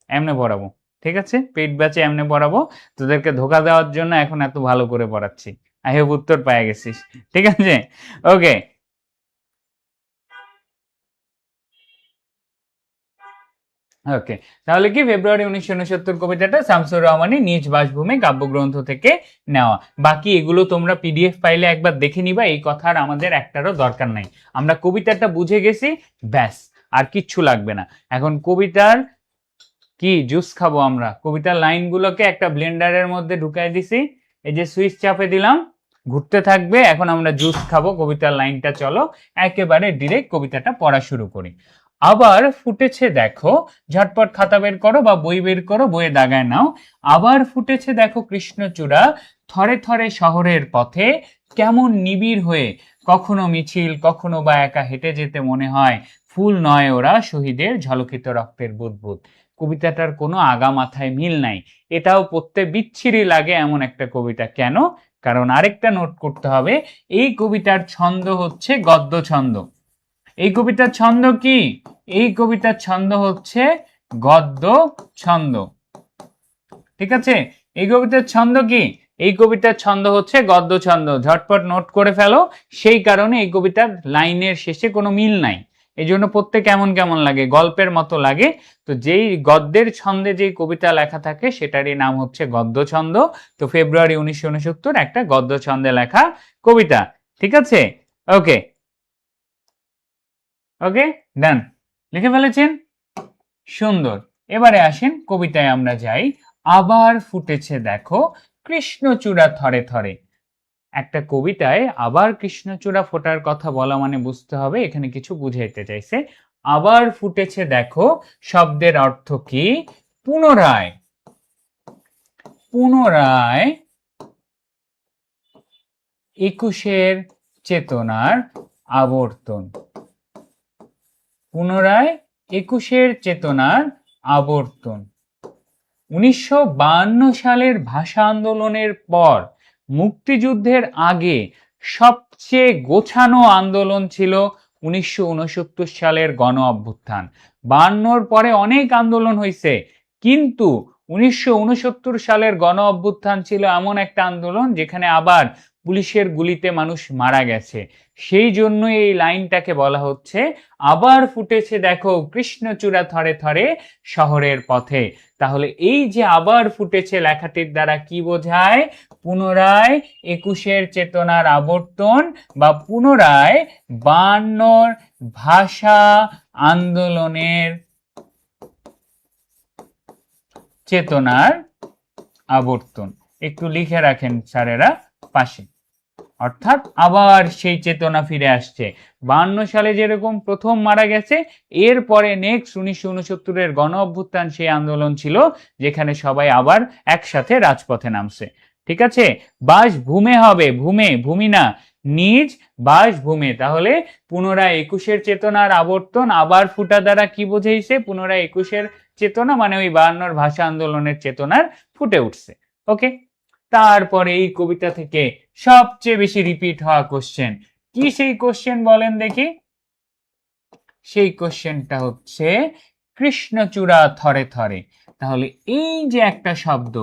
এমনে পড়াবো। ঠিক আছে, পেট ব্যাচে এমনে পড়াবো। তোদেরকে ধোকা দেওয়ার জন্য এখন এত ভালো করে পড়াচ্ছি। আই হোপ উত্তর পেয়ে গেছিস। ঠিক আছে, ওকে। ওকে, তাহলে কি ফেব্রুয়ারি 1969 কবিতাটা শামসুর রহমানের নিজ বাসভূমে কাব্যগ্রন্থ থেকে নেওয়া। বাকি এগুলো তোমরা পিডিএফ ফাইলে একবার দেখে নিবা, এই কথার আমাদের একটারও দরকার নাই। আমরা কবিতাটা বুঝে গেছি, ব্যাস, আর কিচ্ছু লাগবে না। এখন কবিতার কি জুস খাবো আমরা। কবিতার লাইনগুলোকে একটা ব্লেন্ডারের মধ্যে ঢুকাই দিছি, এই যে সুইচ চাপে দিলাম, ঘুরতে থাকবে। এখন আমরা জুস খাবো কবিতার লাইনটা। চলো একেবারে ডিরেক্ট কবিতাটা পড়া শুরু করি। আবার ফুটেছে দেখো, ঝটপট খাতা বের করো বা বই বের করো, বইয়ে দাগায় নাও। আবার ফুটেছে দেখো কৃষ্ণচূড়া, থরে থরে শহরের পথে, কেমন নিবিড় হয়ে, কখনো মিছিল কখনো বা একা হেঁটে যেতে মনে হয়, ফুল নয় ওরা শহীদের ঝলকিত রক্তের বুদবুদ। কবিতাটার কোনো আগা মাথায় মিল নাই, এটাও পড়তে বিচ্ছিরি লাগে এমন একটা কবিতা। কেন? কারণ আরেকটা নোট করতে হবে, এই কবিতার ছন্দ হচ্ছে গদ্য ছন্দ। এই কবিতার ছন্দ কি? এই কবিতার ছন্দ হচ্ছে গদ্য ছন্দ। ঠিক আছে, এই কবিতার ছন্দ কি? এই কবিতার ছন্দ হচ্ছে গদ্য ছন্দ। ঝটপট নোট করে ফেলো। সেই কারণে এই কবিতার লাইনের শেষে কোনো মিল নাই, এই জন্য পড়তে কেমন কেমন লাগে, গল্পের মতো লাগে। তো যেই গদ্যের ছন্দে যেই কবিতা লেখা থাকে সেটারই নাম হচ্ছে গদ্য ছন্দ। তো ফেব্রুয়ারি 1969 একটা গদ্য ছন্দে লেখা কবিতা। ঠিক আছে, ওকে ওকে, ডান, লিখে ফেলেছেন, সুন্দর। এবারে আসেন কবিতায় আমরা যাই। আবার ফুটেছে দেখো কৃষ্ণচূড়া থরে থরে। একটা কবিতায় আবার কৃষ্ণচূড়া ফোটার কথা বলা মানে বুঝতে হবে এখানে কিছু বুঝাইতে চাইছে। আবার ফুটেছে দেখো শব্দের অর্থ কি? পুনরায়, পুনরায় একুশের চেতনার আবর্তন, পুনরায় একুশের চেতনার আবর্তন। 1952 সালের ভাষা আন্দোলনের পর মুক্তিযুদ্ধের আগে সবচেয়ে গোছানো আন্দোলন ছিল 1969 সালের গণ অভ্যুত্থান। 52-র পরে অনেক আন্দোলন হয়েছে, কিন্তু 1969 সালের গণ অভ্যুত্থান ছিল এমন একটা আন্দোলন যেখানে আবার পুলিশের গুলিতে মানুষ মারা গেছে, সেই জন্য এই লাইনটাকে বলা হচ্ছে আবার ফুটেছে দেখো কৃষ্ণচূড়া থরে থরে শহরের পথে। তাহলে এই যে আবার ফুটেছে লেখাটির দ্বারা কি বোঝায়? পুনরায় ২১-এর চেতনার আবর্তন বা পুনরায় ৫২-র ভাষা আন্দোলনের চেতনার আবর্তন। একটু লিখে রাখেন স্যারেরা পাশে। অর্থাৎ আবার সেই চেতনা ফিরে আসছে। ৫২ সালে যেরকম প্রথম মারা গেছে, এরপরে নেক্সট ১৯৬৯-এর গণ অভ্যুত্থান সেই আন্দোলন ছিল যেখানে সবাই আবার একসাথে রাজপথে নামছে। ঠিক আছে, বাসভূমে হবে, ভূমি না, নিজ বাসভূমে। তাহলে পুনরায় ২১-এর চেতনার আবর্তন আবার ফুটা দ্বারা কি বোঝাইছে? পুনরায় ২১-এর চেতনা মানে ওই ৫২-র ভাষা আন্দোলনের চেতনার ফুটে উঠছে। ওকে, তারপরে এই কবিতা থেকে সবচেয়ে বেশি রিপিট হওয়া কোশ্চেন কি? সেই কোশ্চেন বলেন দেখি। সেই কোশ্চেনটা হচ্ছে কৃষ্ণচূড়া থরে থরে। তাহলে এই যে একটা শব্দ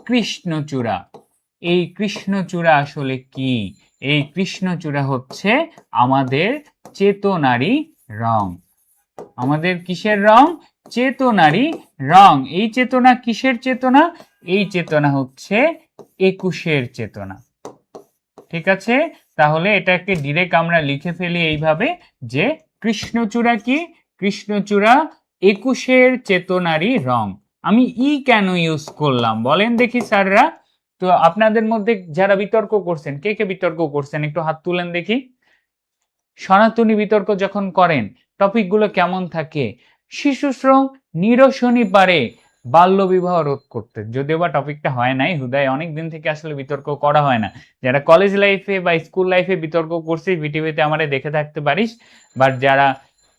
কৃষ্ণচূড়া, এই কৃষ্ণচূড়া আসলে কি? এই কৃষ্ণচূড়া হচ্ছে আমাদের চেতনারই রং। আমাদের কিসের রং? চেতনারই রং। এই চেতনা কিসের চেতনা? এই চেতনা হচ্ছে ২১-এর চেতনা। ঠিক আছে, তাহলে এটাকে ডিরেক্ট আমরা লিখে ফেলি এইভাবে যে কৃষ্ণচূড়া কি? কৃষ্ণচূড়া ২১-এর চেতনারই রং। আমি কেন ইউজ করলাম বলেন দেখি স্যাররা। তো আপনাদের মধ্যে যারা বিতর্ক করছেন, কে কে বিতর্ক করছেন একটু হাত তুলেন দেখি। সনাতনী বিতর্ক যখন করেন টপিকগুলো কেমন থাকে? শিশু শ্রম নিরসনই পারে বাল্যবিবাহ রোধ করতে। যদিও বা টপিকটা হয় নাই, হুদায় অনেক দিন থেকে আসলে বিতর্ক করা হয় না। যারা কলেজ লাইফে বা স্কুল লাইফে বিতর্ক করছিস ভিটিভিতে আমারে দেখে থাকতে পারিস, বাট যারা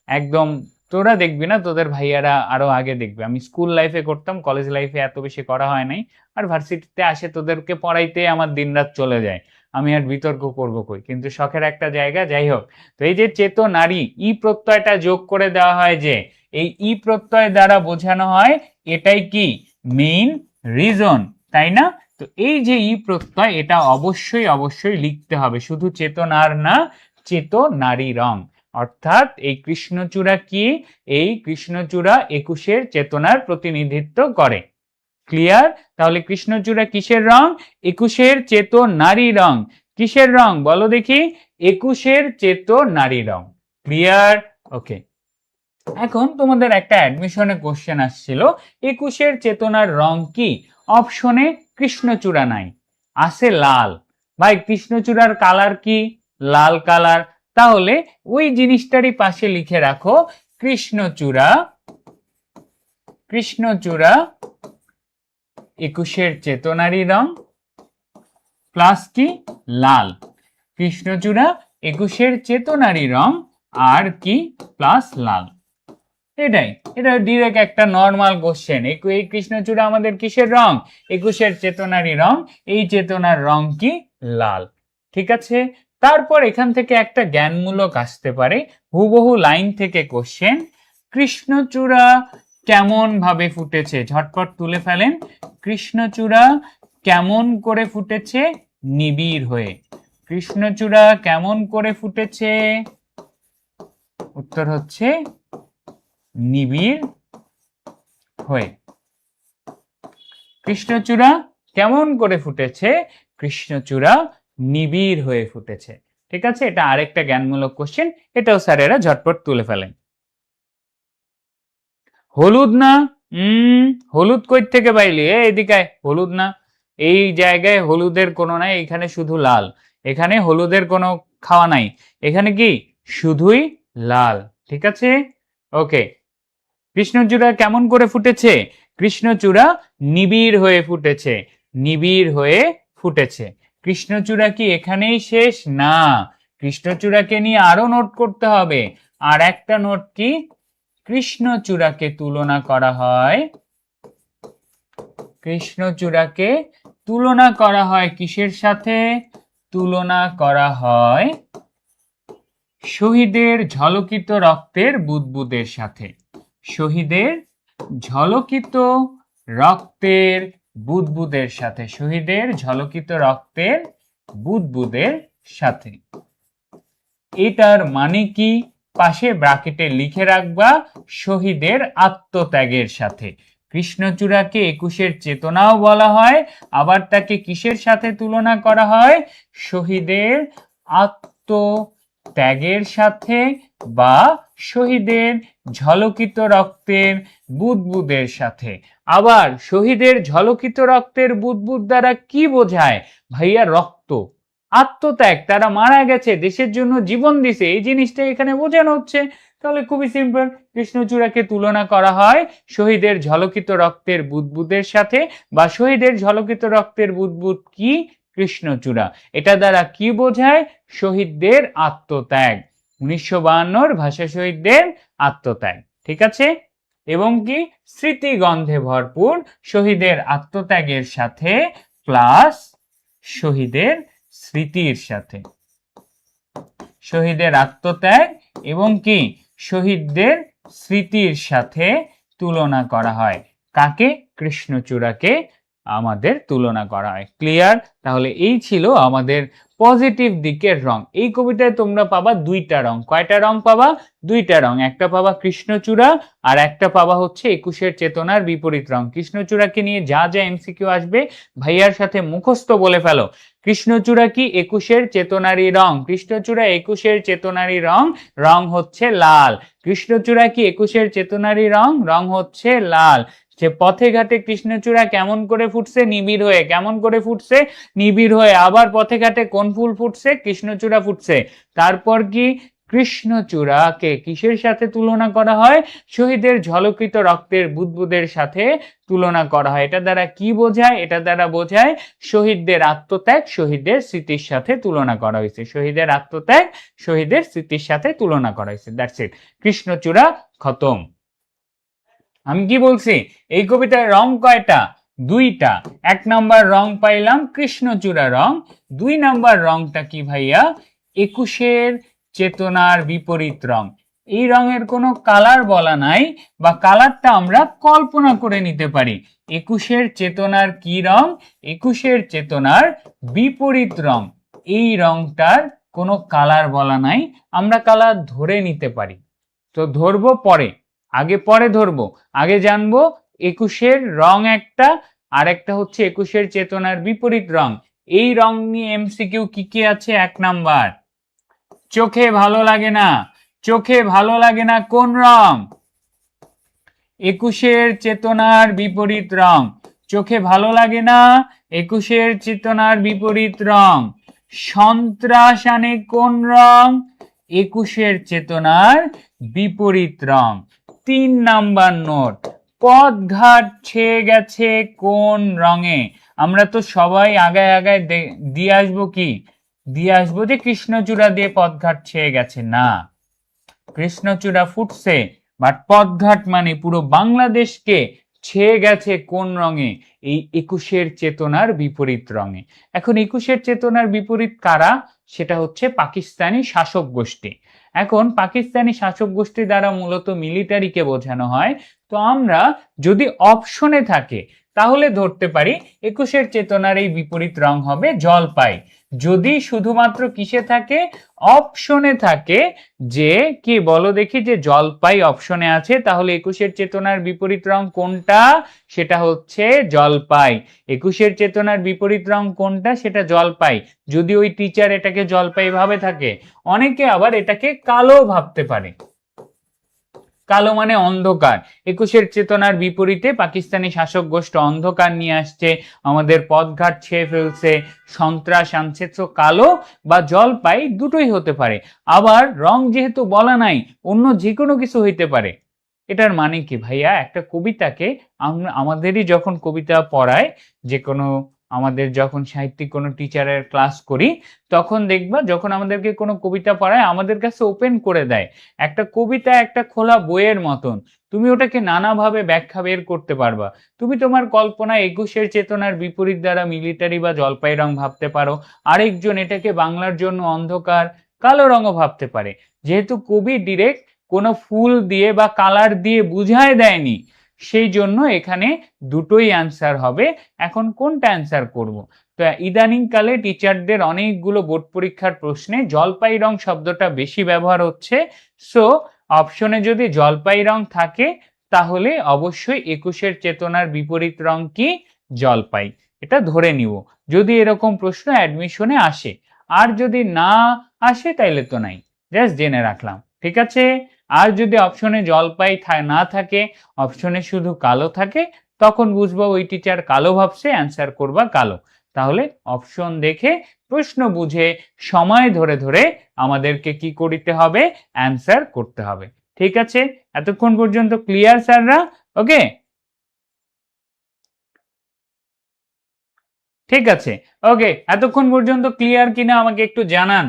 একদম তোরা দেখবি না, তোদের ভাইয়ারা আরো আগে দেখবে। আমি স্কুল লাইফে করতাম, কলেজ লাইফে এত বেশি করা হয় নাই। আর ভার্সিটিতে আসে তোদেরকে পড়াইতে আমার দিনরাত চলে যায়, আমি আর বিতর্ক করবো কই। কিন্তু শখের একটা জায়গা, যাই হোক। তো এই যে চেতনারী প্রত্যয়টা যোগ করে দেওয়া হয়, যে এই প্রত্যয় দ্বারা বোঝানো হয় এটাই কি মেইন রিজন, তাই না? তো এই যে প্রত্যয় এটা অবশ্যই লিখতে হবে, শুধু চেতনার না, চেতনারী রং। অর্থাৎ এই কৃষ্ণচূড়া কি? এই কৃষ্ণচূড়া ২১-এর চেতনার প্রতিনিধিত্ব করে। ক্লিয়ার? তাহলে কৃষ্ণচূড়া কিসের রং? ২১-এর চেতনারী রং। কিসের রং বলো দেখি? ২১-এর চেতনারী রং। ক্লিয়ার? ওকে, এখন তোমাদের একটা অ্যাডমিশনে কোশ্চেন আসছিল ২১-এর চেতনার রং কি? অপশনে কৃষ্ণচূড়া নাই, আছে লাল। ভাই কৃষ্ণচূড়ার কালার কি? লাল কালার। তাহলে ওই জিনিসটারই পাশে লিখে রাখো কৃষ্ণচূড়া ২১-এর চেতনারী রং প্লাস কি? লাল। কৃষ্ণচূড়া ২১-এর চেতনারী রং আর কি? প্লাস লাল। এটা ডিরেক্ট একটা নর্মাল কোশ্চেন। এই কৃষ্ণচূড়া আমাদের কিসের রং? ২১-এর চেতনারই রং। এই চেতনার রং কি? লাল। ঠিক আছে, তারপর এখান থেকে একটা জ্ঞানমূলক আসতে পারে, হুবহু লাইন থেকে কোশ্চেন। কৃষ্ণচূড়া কেমন ভাবে ফুটেছে? ঝটপট তুলে ফেলেন। কৃষ্ণচূড়া কেমন করে ফুটেছে? নিবিড় হয়ে। কৃষ্ণচূড়া কেমন করে ফুটেছে? উত্তর হচ্ছে নিবিড় হয়ে। কৃষ্ণচূড়া কেমন করে ফুটেছে? কৃষ্ণচূড়া নিবিড় হয়ে ফুটেছে। ঠিক আছে, এটা আরেকটা জ্ঞানমূলক কোশ্চেন, এটাও স্যারেরা ঝটপট তুলে ফেলেন। হলুদ না? হলুদ কই থেকে পাইলি? এদিকে হলুদ না, এই জায়গায় হলুদের কোনো নাই, এখানে শুধু লাল। এখানে হলুদের কোনো খাওয়া নাই, এখানে কি শুধুই লাল। ঠিক আছে, ওকে। কৃষ্ণচূড়া কেমন করে ফুটেছে? কৃষ্ণচূড়া নিবিড় হয়ে ফুটেছে। নিবিড় হয়ে ফুটেছে। কৃষ্ণচূড়া কি এখানেই শেষ? না, কৃষ্ণচূড়াকে নিয়ে আরো নোট করতে হবে। আর একটা নোট কি? কৃষ্ণচূড়াকে তুলনা করা হয়, কৃষ্ণচূড়াকে তুলনা করা হয় কিসের সাথে? তুলনা করা হয় শহীদের ঝলকিত রক্তের বুদবুদের সাথে। শহীদের ঝলকিত রক্তের বুদবুদের সাথে। শহীদের ঝলকিত রক্তের বুদবুদের সাথে। এটার মানে কি? পাশে ব্র্যাকেটে লিখে রাখবা শহীদের আত্মত্যাগের সাথে। কৃষ্ণচূড়াকে একুশের চেতনাও বলা হয়, আবার তাকে কিসের সাথে তুলনা করা হয়? শহীদের আত্মত্যাগের সাথে বা শহীদের ঝলকিত রক্তের বুদবুদের সাথে। আবার শহীদের ঝলকিত রক্তের বুদবুদ দ্বারা কি বোঝায়? ভাইয়া রক্ত, আত্মত্যাগ, তারা মারা গেছে, দেশের জন্য জীবন দিছে, এই জিনিসটা এখানে বোঝানো হচ্ছে। তাহলে খুবই সিম্পল, কৃষ্ণচূড়াকে তুলনা করা হয় শহীদের ঝলকিত রক্তের বুদবুদের সাথে, বা শহীদের ঝলকিত রক্তের বুদবুদ কি? কৃষ্ণচূড়া। এটা দ্বারা কি বোঝায়? শহীদদের আত্মত্যাগ, 1952 ভাষা শহীদদের আত্মত্যাগ। ঠিক আছে? এবং কি স্মৃতিগন্ধে ভরপুর শহীদের আত্মত্যাগের সাথে প্লাস শহীদের স্মৃতির সাথে। শহীদের আত্মত্যাগ এবং কি শহীদদের স্মৃতির সাথে তুলনা করা হয়। কাকে? কৃষ্ণচূড়াকে আমাদের তুলনা করা হয়। ক্লিয়ার? তাহলে এই ছিল আমাদের পজিটিভ দিকের রং। এই কবিতায় তোমরা পাবা দুইটা রং। কয়টা রং পাবা? দুইটা রং। একটা পাবা কৃষ্ণচূড়া, আর একটা পাবা হচ্ছে একুশের চেতনার বিপরীত রং। কৃষ্ণচূড়াকে নিয়ে যা যা এমসিকিউ আসবে ভাইয়ার সাথে মুখস্থ বলে ফেলো। কৃষ্ণচূড়া কি? একুশের চেতনারই রং। কৃষ্ণচূড়া একুশের চেতনারই রং, রং হচ্ছে লাল। কৃষ্ণচূড়া কি একুশের চেতনারই রং? রং হচ্ছে লাল। যে পথে ঘাটে কৃষ্ণচূড়া কেমন করে ফুটছে? নিবিড় হয়ে। কেমন করে ফুটছে? নিবিড় হয়ে। আবার পথে ঘাটে কোন ফুল ফুটছে? কৃষ্ণচূড়া ফুটছে। তারপর কি কৃষ্ণচূড়াকে কিসের সাথে তুলনা করা হয়? শহীদের ঝলকিত রক্তের বুদবুদের সাথে তুলনা করা হয়। এটা দ্বারা কি বোঝায়? এটা দ্বারা বোঝায় শহীদদের আত্মত্যাগ শহীদদের স্মৃতির সাথে তুলনা করা হয়েছে। শহীদের আত্মত্যাগ শহীদের স্মৃতির সাথে তুলনা করা হয়েছে। That's it. কৃষ্ণচূড়া খতম। আমি কি বলছি? এই কবিতার রং কয়টা? দুইটা। এক নাম্বার রং পাইলাম কৃষ্ণচূড়া রং, দুই নাম্বার রংটা কি ভাইয়া? একুশের চেতনার বিপরীত রং। এই রঙের কোনো কালার বলা নাই, বা কালারটা আমরা কল্পনা করে নিতে পারি। একুশের চেতনার কি রং? একুশের চেতনার বিপরীত রং। এই রংটার কোনো কালার বলা নাই, আমরা কালার ধরে নিতে পারি। তো ধরবো পরে, আগে পরে ধরবো। আগে জানবো একুশের রং একটা, আর একটা হচ্ছে একুশের চেতনার বিপরীত রং। এই রং নিয়ে এমসিকিউ কি কি আছে? এক নাম্বার, চোখে ভালো লাগে না। চোখে ভালো লাগে না কোন রং? একুশের চেতনার বিপরীত রং। চোখে ভালো লাগে না, একুশের চেতনার বিপরীত রং। সন্ত্রাস আনে কোন রং? একুশের চেতনার বিপরীত রং। 3 নাম্বার নোট, পথঘাট ছেয়ে গেছে কোন রঙে? আমরা তো সবাই আগায় আগায় দিয়ে আসবো কি? দিয়ে আসবো যে কৃষ্ণচূড়া দিয়ে পথঘাট ছেয়ে গেছে। না, কৃষ্ণচূড়া ফুটছে, বাট পথঘাট মানে পুরো বাংলাদেশকে ছেয়ে গেছে কোন রঙে? এই একুশের চেতনার বিপরীত রঙে। এখন একুশের চেতনার বিপরীত কারা? সেটা হচ্ছে পাকিস্তানি শাসক গোষ্ঠী। এখন পাকিস্তানি শাসক গোষ্ঠী দ্বারা মূলত মিলিটারিকে বোঝানো হয়। তো আমরা যদি অপশনে থাকে তাহলে ধরতে পারি একুশের চেতনার এই বিপরীত রং হবে জলপাই। যদি শুধুমাত্র কিসে থাকে? অপশনে থাকে, যে কি বলো দেখি, যে জলপাই অপশনে আছে, তাহলে একুশের চেতনার বিপরীত রং কোনটা? সেটা হচ্ছে জলপাই। একুশের চেতনার বিপরীত রং কোনটা? সেটা জলপাই। যদি ওই টিচার এটাকে জলপাই ভাবে থাকে, অনেকে আবার এটাকে কালো ভাবতে পারে। কালো মানে অন্ধকার। একুশের চেতনার বিপরীতে পাকিস্তানি শাসক গোষ্ঠী অন্ধকার নিয়ে আসছে, আমাদের পথঘাট ছেয়ে ফেলছে, সন্ত্রাস আনছে। তো কালো বা জলপাই দুটোই হতে পারে। আবার রং যেহেতু বলা নাই, অন্য যে কোনো কিছু হইতে পারে। এটার মানে কি ভাইয়া? একটা কবিতাকে আমাদেরই যখন কবিতা পড়ায়, যে কোনো আমাদের যখন সাহিত্যিক কোনো টিচারের ক্লাস করি, তখন দেখবা যখন আমাদেরকে কোনো কবিতা পড়ায় আমাদের কাছে ওপেন করে দেয়। একটা কবিতা একটা খোলা বইয়ের মতন, তুমি ওটাকে নানাভাবে ব্যাখ্যা বের করতে পারবা। তুমি তোমার কল্পনায় একুশের চেতনার বিপরীত দ্বারা মিলিটারি বা জলপাই রং ভাবতে পারো, আরেকজন এটাকে বাংলার জন্য অন্ধকার কালো রঙও ভাবতে পারে। যেহেতু কবি ডিরেক্ট কোনো ফুল দিয়ে বা কালার দিয়ে বুঝায় দেয়নি, সেই জন্য এখানে দুটোই অ্যান্সার হবে। এখন কোনটা অ্যান্সার করব? তো ইদানিংকালে টিচারদের অনেকগুলো বোর্ড পরীক্ষার প্রশ্নে জলপাই রং শব্দটা বেশি ব্যবহার হচ্ছে। সো অপশনে যদি জলপাই রং থাকে তাহলে অবশ্যই 21-এর চেতনার বিপরীত রং কি? জলপাই। এটা ধরে নিব যদি এরকম প্রশ্ন অ্যাডমিশনে আসে। আর যদি না আসে তাইলে তো নাই, জাস্ট জেনে রাখলাম। ঠিক আছে? আর যদি অপশনে জলপাই না থাকে, অপশনে শুধু কালো থাকে, তখন বুঝবো ওই টিচার কালো ভাবছে, অ্যান্সার করবা কালো। তাহলে অপশন দেখে প্রশ্ন বুঝে সময় ধরে ধরে আমাদেরকে কি করতে হবে? অ্যান্সার করতে হবে। ঠিক আছে? এতক্ষণ পর্যন্ত ক্লিয়ার স্যাররা? ওকে, ঠিক আছে। ওকে, এতক্ষণ পর্যন্ত ক্লিয়ার কিনা আমাকে একটু জানান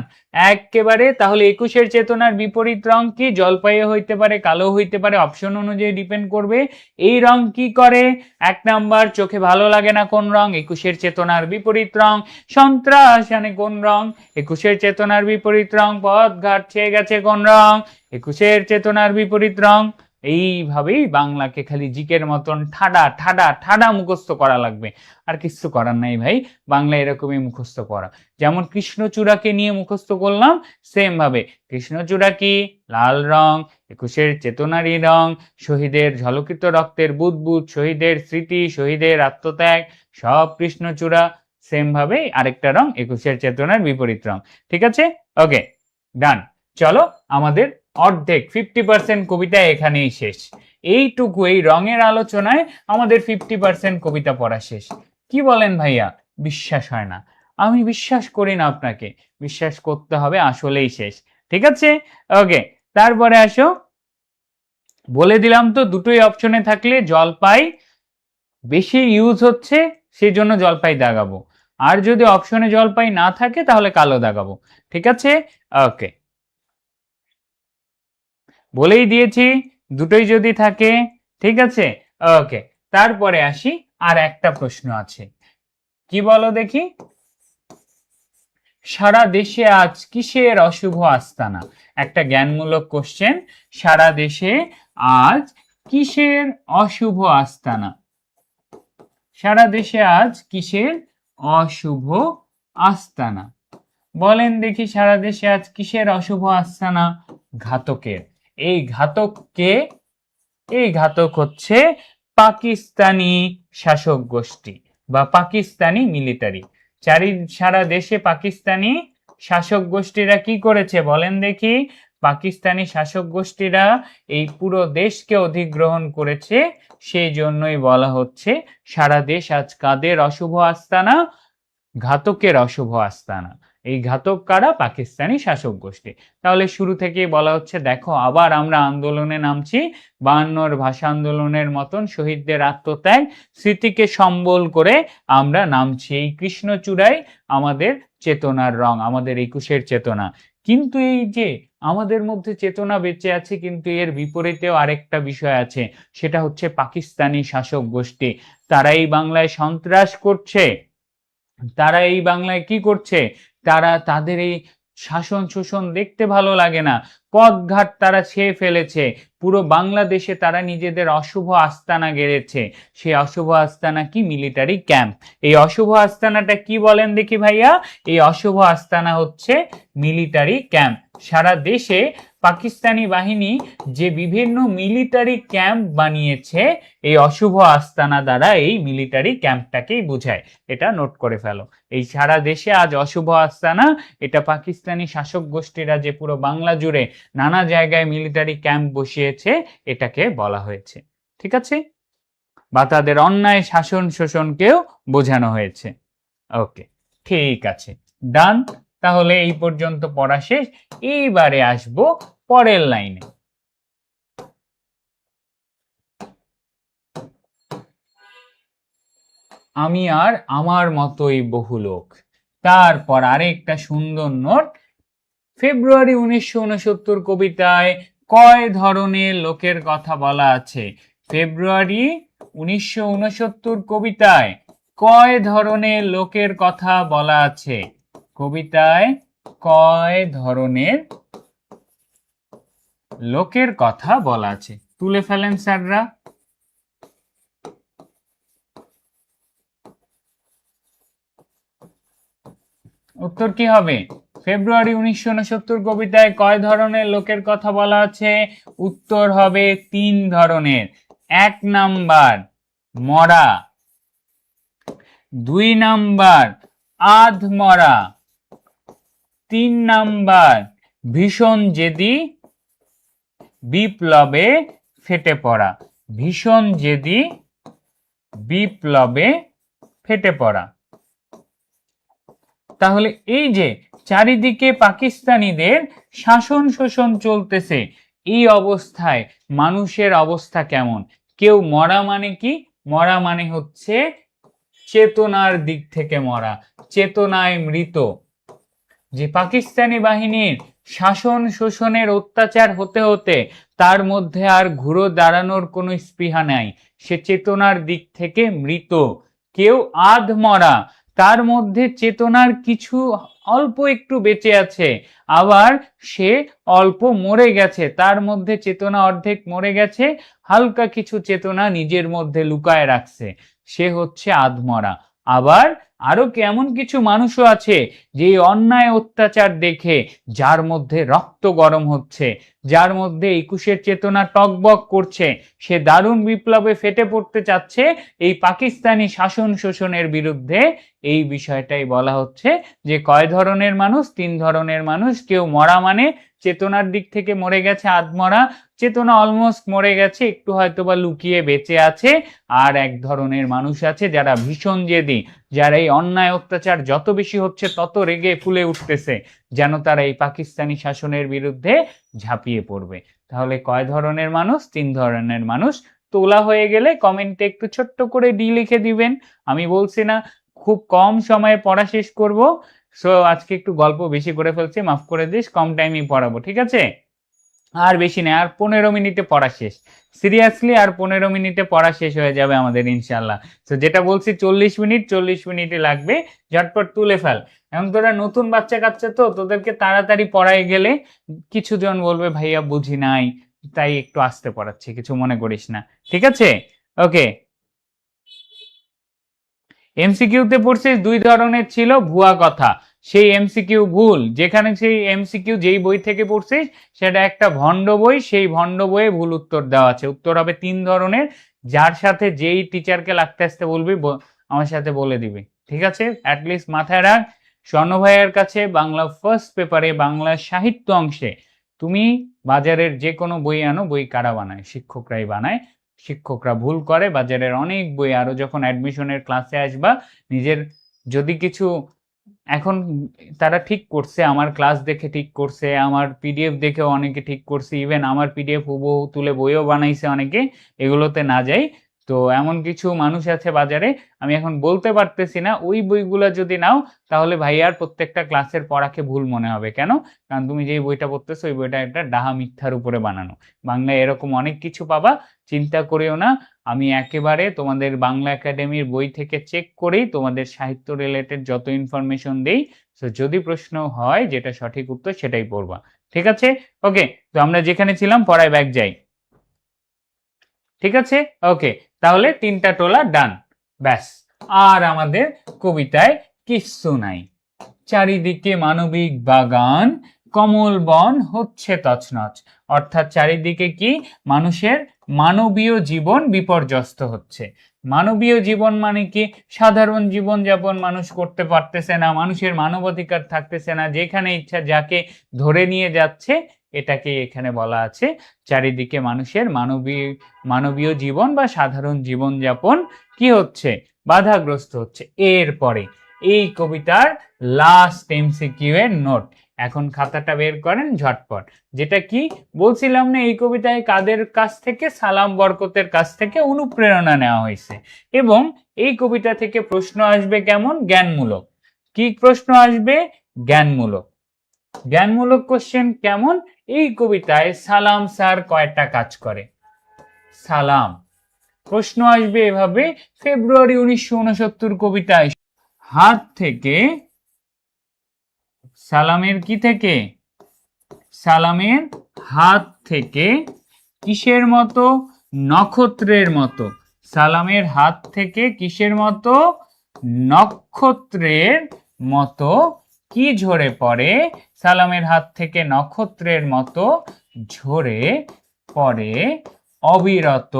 একেবারে। তাহলে 21-এর চেতনার বিপরীত রং কি? জলপাইও হইতে পারে, কালো হইতে পারে, অপশন অনুযায়ী ডিপেন্ড করবে। এই রং কি করে? 1 নাম্বার, চোখে ভালো লাগে না কোন রং? 21-এর চেতনার বিপরীত রং। সন্ত্রাস আনে কোন রং? 21-এর চেতনার বিপরীত রং। পথ ঘাট ছেয়ে গেছে কোন রং? 21-এর চেতনার বিপরীত রং। এইভাবেই বাংলাকে খালি জিকের মতন ঠাডা ঠাডা ঠাডা মুখস্থ করা লাগবে, আর কিছু করার নাই ভাই। বাংলা এরকমই মুখস্থ করা। যেমন কৃষ্ণচূড়াকে নিয়ে মুখস্থ করলাম, সেম ভাবে কৃষ্ণচূড়া কি? লাল রং। 21-এর চেতনারই রং। শহীদের ঝলকিত রক্তের বুদবুদ, শহীদের স্মৃতি, শহীদের আত্মত্যাগ, সব কৃষ্ণচূড়া। সেম ভাবে আরেকটা রং 21-এর চেতনার বিপরীত রং। ঠিক আছে? ওকে, ডান। চলো, আমাদের অর্ধেক 50% কবিতা এখানেই শেষ। এইটুকু এই রঙের আলোচনায় আমাদের 50% কবিতা পড়া শেষ। কি বলেন ভাইয়া? বিশ্বাস হয় না? আমি বিশ্বাস করি না আপনাকে, বিশ্বাস করতে হবে, আসলেই শেষ। ঠিক আছে? ওকে, তারপরে আসো, বলে দিলাম তো দুটোই অপশনে থাকলে জলপাই বেশি ইউজ হচ্ছে, সেই জন্য জলপাই দাগাবো। আর যদি অপশনে জলপাই না থাকে তাহলে কালো দাগাবো। ঠিক আছে? ওকে, বলেই দিয়েছি দুটোই যদি থাকে। ঠিক আছে? ওকে, তারপরে আসি, আর একটা প্রশ্ন আছে, কি বলো দেখি? সারা দেশে আজ কিসের অশুভ আস্তানা? একটা জ্ঞানমূলক কোশ্চেন। সারা দেশে আজ কিসের অশুভ আস্তানা? সারা দেশে আজ কিসের অশুভ আস্তানা? বলেন দেখি, সারা দেশে আজ কিসের অশুভ আস্তানা? ঘাতকের। এই ঘাতক কে? এই ঘাতক হচ্ছে পাকিস্তানি শাসক গোষ্ঠী বা পাকিস্তানি মিলিটারি। সারা দেশে পাকিস্তানি শাসক গোষ্ঠীরা কি করেছে বলেন দেখি? পাকিস্তানি শাসক গোষ্ঠীরা এই পুরো দেশকে অধিগ্রহণ করেছে, সেই জন্যই বলা হচ্ছে সারা দেশ আজ কাদের অশুভ আস্তানা? ঘাতকের অশুভ আস্তানা। এই ঘাতক কারা? পাকিস্তানি শাসক গোষ্ঠী। তাহলে শুরু থেকেই বলা হচ্ছে, দেখো আবার আমরা আন্দোলনে নামছি, 52-র ভাষা আন্দোলনের মতন শহীদদের আত্মত্যাগ স্মৃতিকে সম্বল করে আমরা নামছি। এই কৃষ্ণচূড়াই আমাদের চেতনার রং, আমাদের 21-এর চেতনা। কিন্তু এই যে আমাদের মধ্যে চেতনা বেঁচে আছে, কিন্তু এর বিপরীতেও আরেকটা বিষয় আছে, সেটা হচ্ছে পাকিস্তানি শাসক গোষ্ঠী। তারাই বাংলায় সন্ত্রাস করছে, তারা এই বাংলায় কি করছে? তারা তাদের এই শাসন শোষণ দেখতে ভালো লাগে না, পথঘাট তারা ছেয়ে ফেলেছে, পুরো বাংলাদেশে তারা নিজেদের অশুভ আস্তানা গেড়েছে। সেই অশুভ আস্তানা কি? Military camp. এই অশুভ আস্তানাটা কি বলেন দেখি ভাইয়া? এই অশুভ আস্তানা হচ্ছে মিলিটারি ক্যাম্প। সারা দেশে পাকিস্তানি বাহিনী যে বিভিন্ন মিলিটারি ক্যাম্প বানিয়েছে, এই অশুভ আস্তানা দ্বারা এই মিলিটারি ক্যাম্পটাকেই বোঝায়। এটা নোট করে ফেলো। এই সারা দেশে আজ অশুভ আস্তানা, এটা পাকিস্তানি শাসক গোষ্ঠীরা যে পুরো বাংলা জুড়ে নানা জায়গায় মিলিটারি ক্যাম্প বসিয়েছে, এটাকে বলা হয়েছে। ঠিক আছে? বা তাদের অন্যায় শাসন শোষণকেও বোঝানো হয়েছে। ওকে, ঠিক আছে, ডান। তাহলে এই পর্যন্ত পড়া শেষ। এইবারে আসবো পরের লাইনে। আমি আর আমার মতোই বহু লোক। তারপর আরেকটা সুন্দর নোট, ফেব্রুয়ারি 1969 কবিতায় কয় ধরনের লোকের কথা বলা আছে? ফেব্রুয়ারি 1969 কবিতায় কয় ধরনের লোকের কথা বলা আছে? কবিতায় কয় ধরনের লোকের কথা বলা আছে? তুলে ফেলেন স্যাররা। উত্তর কি হবে? ফেব্রুয়ারি 1969 কবিতায় কয় ধরনের লোকের কথা বলা আছে? উত্তর হবে 3 ধরনের। 1 নাম্বার মরা, 2 নাম্বার আধমরা, 3 নাম্বার ভীষণ জেদি বিপ্লবে ফেটে পড়া। ভীষণ জেদি বিপ্লবে ফেটে পড়া। তাহলে এই যে চারিদিকে পাকিস্তানিদের শাসন শোষণ চলতেছে, এই অবস্থায় মানুষের অবস্থা কেমন? কেউ মরা মানে কি? মরা মানে হচ্ছে চেতনার দিক থেকে মরা, চেতনায় মৃত। যে পাকিস্তানি বাহিনীর শাসন শোষণের অত্যাচার হতে হতে তার মধ্যে আর ঘুরো দাঁড়ানোর কোনো স্পৃহা নাই, সে চেতনার দিক থেকে মৃত। কেউ আধমরা, তার মধ্যে চেতনার কিছু অল্প একটু বেঁচে আছে, আবার সে অল্প মরে গেছে, তার মধ্যে চেতনা অর্ধেক মরে গেছে, হালকা কিছু চেতনা নিজের মধ্যে লুকায় রাখছে, সে হচ্ছে আধমরা। আবার আরো কেমন কিছু মানুষও আছে যে অন্যায় অত্যাচার দেখে যার মধ্যে রক্ত গরম হচ্ছে, যার মধ্যে 21-এর চেতনা টকবক করছে, সে দারুণ বিপ্লবে ফেটে পড়তে চাচ্ছে এই পাকিস্তানি শাসন শোষণের বিরুদ্ধে। এই বিষয়টাই বলা হচ্ছে যে কয় ধরনের মানুষ? 3 ধরনের মানুষ। কেউ মরা মানে চেতনার দিক থেকে মরে গেছে, আধমরা, চেতনা অলমোস্ট মরে গেছে, একটু হয়তোবা লুকিয়ে বেঁচে আছে। আর এক ধরনের মানুষ আছে যারা ভীষণ জেদি, যারা এই অন্যায় অত্যাচার যত বেশি হচ্ছে তত রেগে ফুলে উঠতেছে, যেন তারা এই পাকিস্তানি শাসনের বিরুদ্ধে ঝাঁপিয়ে পড়বে। তাহলে কয় ধরনের মানুষ? 3 ধরনের মানুষ। তোলা হয়ে গেলে কমেন্টে একটু ছোট্ট করে ডি লিখে দিবেন। আমি বলছি না খুব কম সময়ে পড়া শেষ করব, সো আজকে একটু গল্প বেশি করে ফেলছি, মাফ করে দিস, কম টাইমই পড়াবো, ঠিক আছে? আর বেশি নেই, আর 15 মিনিটে পড়া শেষ। সিরিয়াসলি আর 15 মিনিটে পড়া শেষ হয়ে যাবে আমাদের ইনশাল্লাহ। তো যেটা বলছি 40 মিনিটই লাগবে, ঝটপট তুলে ফেল। এখন তোরা নতুন বাচ্চা কাচ্চা, তো তোদেরকে তাড়াতাড়ি পড়াই গেলে কিছুজন বলবে ভাইয়া বুঝি নাই, তাই একটু আস্তে পড়াচ্ছি, কিছু মনে করিস না, ঠিক আছে? ওকে, এমসিকিউতে পড়ছিস 2 ধরনের ছিল ভুয়া কথা, সেই এমসিকিউ ভুল। যেখানে সেই এমসিকিউ যেই বই থেকে পড়ছিস সেটা একটা ভণ্ড বই, সেই ভণ্ড বইয়ে ভুল উত্তর দেওয়া আছে। উত্তর হবে 3 ধরনের, যার সাথে যেই টিচারকে লাগতে আসতে বলবি আমার সাথে বলে দিবি, ঠিক আছে? অ্যাটলিস্ট মাথায় রাখ, স্বর্ণ ভাইয়ের কাছে বাংলা ফার্স্ট পেপারে বাংলা সাহিত্য অংশে তুমি বাজারের যে কোনো বই আনো, বই কারা বানায়? শিক্ষকরাই বানায়। শিক্ষকরা ভুল করে, বাজারের অনেক বই, আরো যখন অ্যাডমিশনের ক্লাসে আসবা নিজের যদি কিছু, এখন তারা ঠিক করছে, আমার ক্লাস দেখে ঠিক করছে, আমার পিডিএফ দেখেও অনেকে ঠিক করছে, ইভেন আমার পিডিএফ হুবহু তুলে বইও বানাইছে অনেকে, এগুলোতে না যাই। তো এমন কিছু মানুষ আছে বাজারে, আমি এখন বলতে পারতেছি না, ওই বইগুলো যদি নাও তাহলে ভাইয়ার প্রত্যেকটা ক্লাসের পড়াকে ভুল মনে হবে। কেন? কারণ তুমি যেই বইটা পড়তেছো ওই বইটা একটা ডাহা মিথ্যার উপরে বানানো। বাংলায় এরকম অনেক কিছু পাবা, চিন্তা করিও না। আমি একেবারে তোমাদের বাংলা একাডেমির বই থেকে চেক করেই তোমাদের সাহিত্য রিলেটেড যত ইনফরমেশন দেই, তো যদি প্রশ্ন হয় যেটা সঠিক উত্তর সেটাই পড়বা, ঠিক আছে? ওকে, তো আমরা যেখানে ছিলাম পড়ায় ব্যাক যাই, ঠিক আছে? ওকে, তাহলে 3টা টোলা ডান, ব্যাস। আর আমাদের কবিতায় কিচ্ছু নাই। চারিদিকে মানবিক বাগান, কমল বন হচ্ছে তছনছ। অর্থাৎ চারিদিকে কি? মানুষের মানবীয় জীবন বিপর্যস্ত হচ্ছে। মানবীয় জীবন মানে কি? সাধারণ জীবন যাপন মানুষ করতে পারতেছে না, মানুষের মানবাধিকার থাকতেছে না, যেখানে ইচ্ছা যাকে ধরে নিয়ে যাচ্ছে, এটাকে এখানে বলা আছে চারিদিকে মানুষের মানবীয় জীবন বা সাধারণ জীবন যাপন কি হচ্ছে? বাধাগ্রস্ত হচ্ছে। এরপরে এই কবিতার লাস্ট এমসিকিউ এর নোট, এখন খাতাটা বের করেন ঝটপট। যেটা কি বলছিলাম না, এই কবিতায় কাদের কাছ থেকে? সালাম বরকতের কাছ থেকে অনুপ্রেরণা নেওয়া হয়েছে, এবং এই কবিতা থেকে প্রশ্ন আসবে কেমন? জ্ঞানমূলক। কি প্রশ্ন আসবে? জ্ঞানমূলক। জ্ঞানমূলক কোশ্চেন কেমন? এই কবিতায় সালাম স্যার কয়টা কাজ করে? সালাম। প্রশ্ন আসবে এভাবে, ফেব্রুয়ারি 1969 কবিতায় হাত থেকে, সালামের কি থেকে? সালামের হাত থেকে কিসের মতো? নক্ষত্রের মতো। সালামের হাত থেকে কিসের মতো? নক্ষত্রের মতো কি ঝরে পড়ে? সালামের হাত থেকে নক্ষত্রের মতো ঝরে পড়ে অবিরত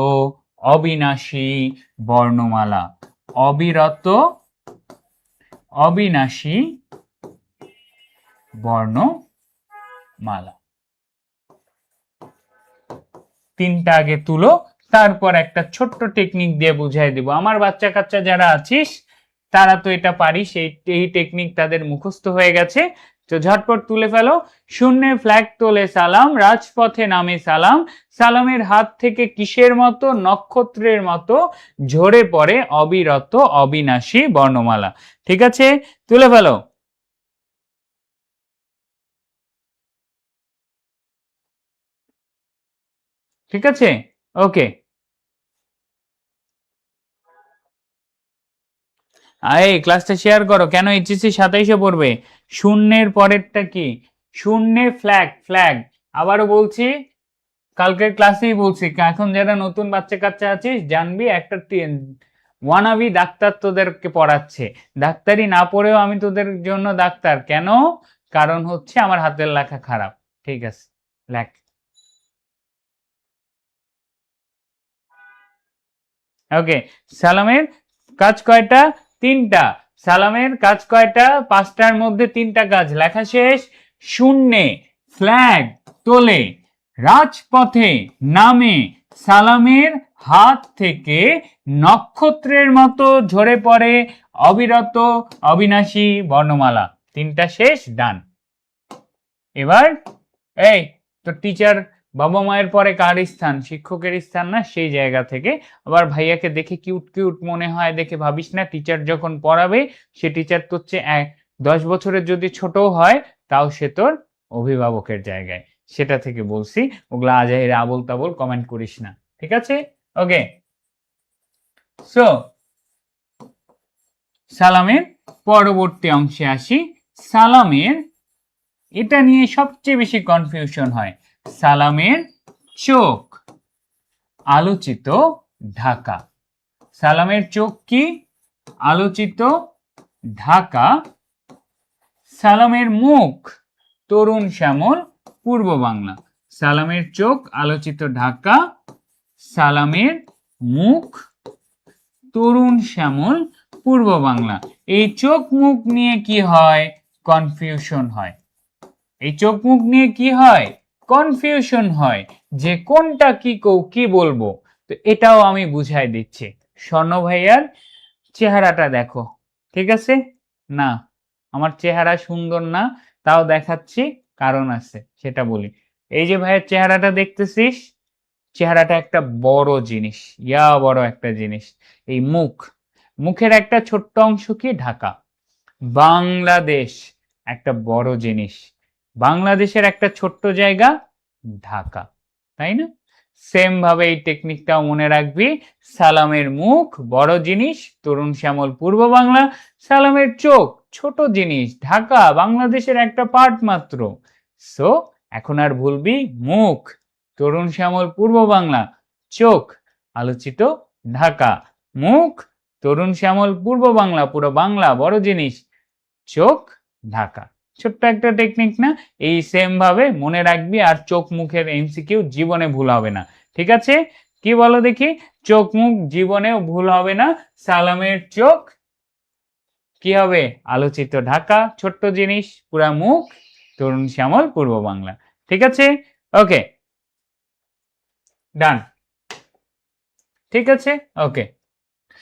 অবিনাশী বর্ণমালা। অবিরত অবিনাশী বর্ণমালা। তিনটা আগে তুলো, তারপর একটা ছোট্ট টেকনিক দিয়ে বুঝাই দিব। আমার বাচ্চা কাচ্চা যারা আছিস তারা তো এটা পারিস, এই টেকনিক তাদের মুখস্থ হয়ে গেছে। তো ঝটপট তুলে ফেলো। শূন্যে ফ্ল্যাগ তোলে সালাম, রাজপথে নামে সালাম, সালামের হাত থেকে কিসের মতো? নক্ষত্রের মতো ঝরে পড়ে অবিরত অবিনাশী বর্ণমালা। ঠিক আছে, তুলে ফেলো। ঠিক আছে, ওকে। এই ক্লাসটা শেয়ার করো। কেন এইচএসসি 27-এ পড়বে? শূন্যের পরেরটা কি? শূন্যে ফ্ল্যাগ। ফ্ল্যাগ আবারও বলছি, কালকের ক্লাসেই বলছি, এখন যারা নতুন বাচ্চা কাচ্চা আছিস জানবি, একটা ওয়ানাবি ডাক্তার তোদেরকে পড়াচ্ছে। ডাক্তারি না পড়েও আমি তোদের জন্য ডাক্তার। কেন? কারণ হচ্ছে আমার হাতের লেখা খারাপ। ঠিক আছে, লেখ। ওকে, সালামের কাজ কয়টা? তিনটা। সালামের কাজ কয়টা? পাঁচটার মধ্যে তিনটা কাজ লেখা শেষ। শূন্যে ফ্ল্যাগ তোলে, রাজপথে নামে, সালামের হাত থেকে নক্ষত্রের মতো ঝরে পড়ে অবিরত অবিনাশী বর্ণমালা। তিনটা শেষ, ডান। এবার এই তো টিচার বাবা মায়ের পরে কার স্থান? শিক্ষকের স্থান না? সেই জায়গা থেকে আবার ভাইয়াকে দেখে কিউট কিউট মনে হয় দেখে ভাবিস না, টিচার যখন পড়াবে সে টিচার তোর চেয়ে 10 বছরের যদি ছোট হয় তাও সে তোর অভিভাবকের জায়গায়। সেটা থেকে বলছি, ওগুলা আজাইরা আবল তাবল কমেন্ট করিস না। ঠিক আছে, ওকে। সো সালামের পরবর্তী অংশে আসি। সালামের এটা নিয়ে সবচেয়ে বেশি কনফিউশন হয়। সালামের চোখ আলোচিত ঢাকা। সালামের চোখ কি? আলোচিত ঢাকা। সালামের মুখ তরুণ শ্যামল পূর্ব বাংলা। সালামের চোখ আলোচিত ঢাকা, সালামের মুখ তরুণ শ্যামল পূর্ব বাংলা। এই চোখ মুখ নিয়ে কি হয়? কনফিউশন হয়। এই চোখ মুখ নিয়ে কি হয়? কনফিউশন হয় যে কোনটা কি বলবো। তো এটাও আমি বুঝাই দিচ্ছি। স্বর্ণ ভাইয়ার চেহারাটা দেখো, ঠিক আছে? না, আমার চেহারা সুন্দর না, তাও দেখাচ্ছি, কারণ আছে, সেটা বলি। এই যে ভাইয়ের চেহারাটা দেখতেছিস, চেহারাটা একটা বড় জিনিস, বড় একটা জিনিস। এই মুখের একটা ছোট্ট অংশ কি? ঢাকা। বাংলাদেশ একটা বড় জিনিস, বাংলাদেশের একটা ছোট্ট জায়গা ঢাকা, তাই না? সেম ভাবে এই টেকনিকটাও মনে রাখবি। সালামের মুখ বড় জিনিস, তরুণ শ্যামল পূর্ব বাংলা। সালামের চোখ ছোট জিনিস, ঢাকা বাংলাদেশের একটা পার্ট মাত্র। সো এখন আর ভুলবি, মুখ তরুণ শ্যামল পূর্ব বাংলা, চোখ আলোচিত ঢাকা। মুখ তরুণ শ্যামল পূর্ব বাংলা, পুরো বাংলা বড় জিনিস, চোখ ঢাকা। ছোট্ট একটা টেকনিক না? এই সেম ভাবে মনে রাখবি, আর চোখ মুখের এমসিকিউ জীবনে ভুল হবে না। ঠিক আছে, কি বলো দেখি? চোখ মুখ জীবনেও ভুল হবে না। সালামের চোখ কি হবে? আলোচিত ঢাকা, ছোট্ট জিনিস, পুরা মুখ তরুণ শ্যামল পূর্ব বাংলা। ঠিক আছে, ওকে, ডান। ঠিক আছে, ওকে।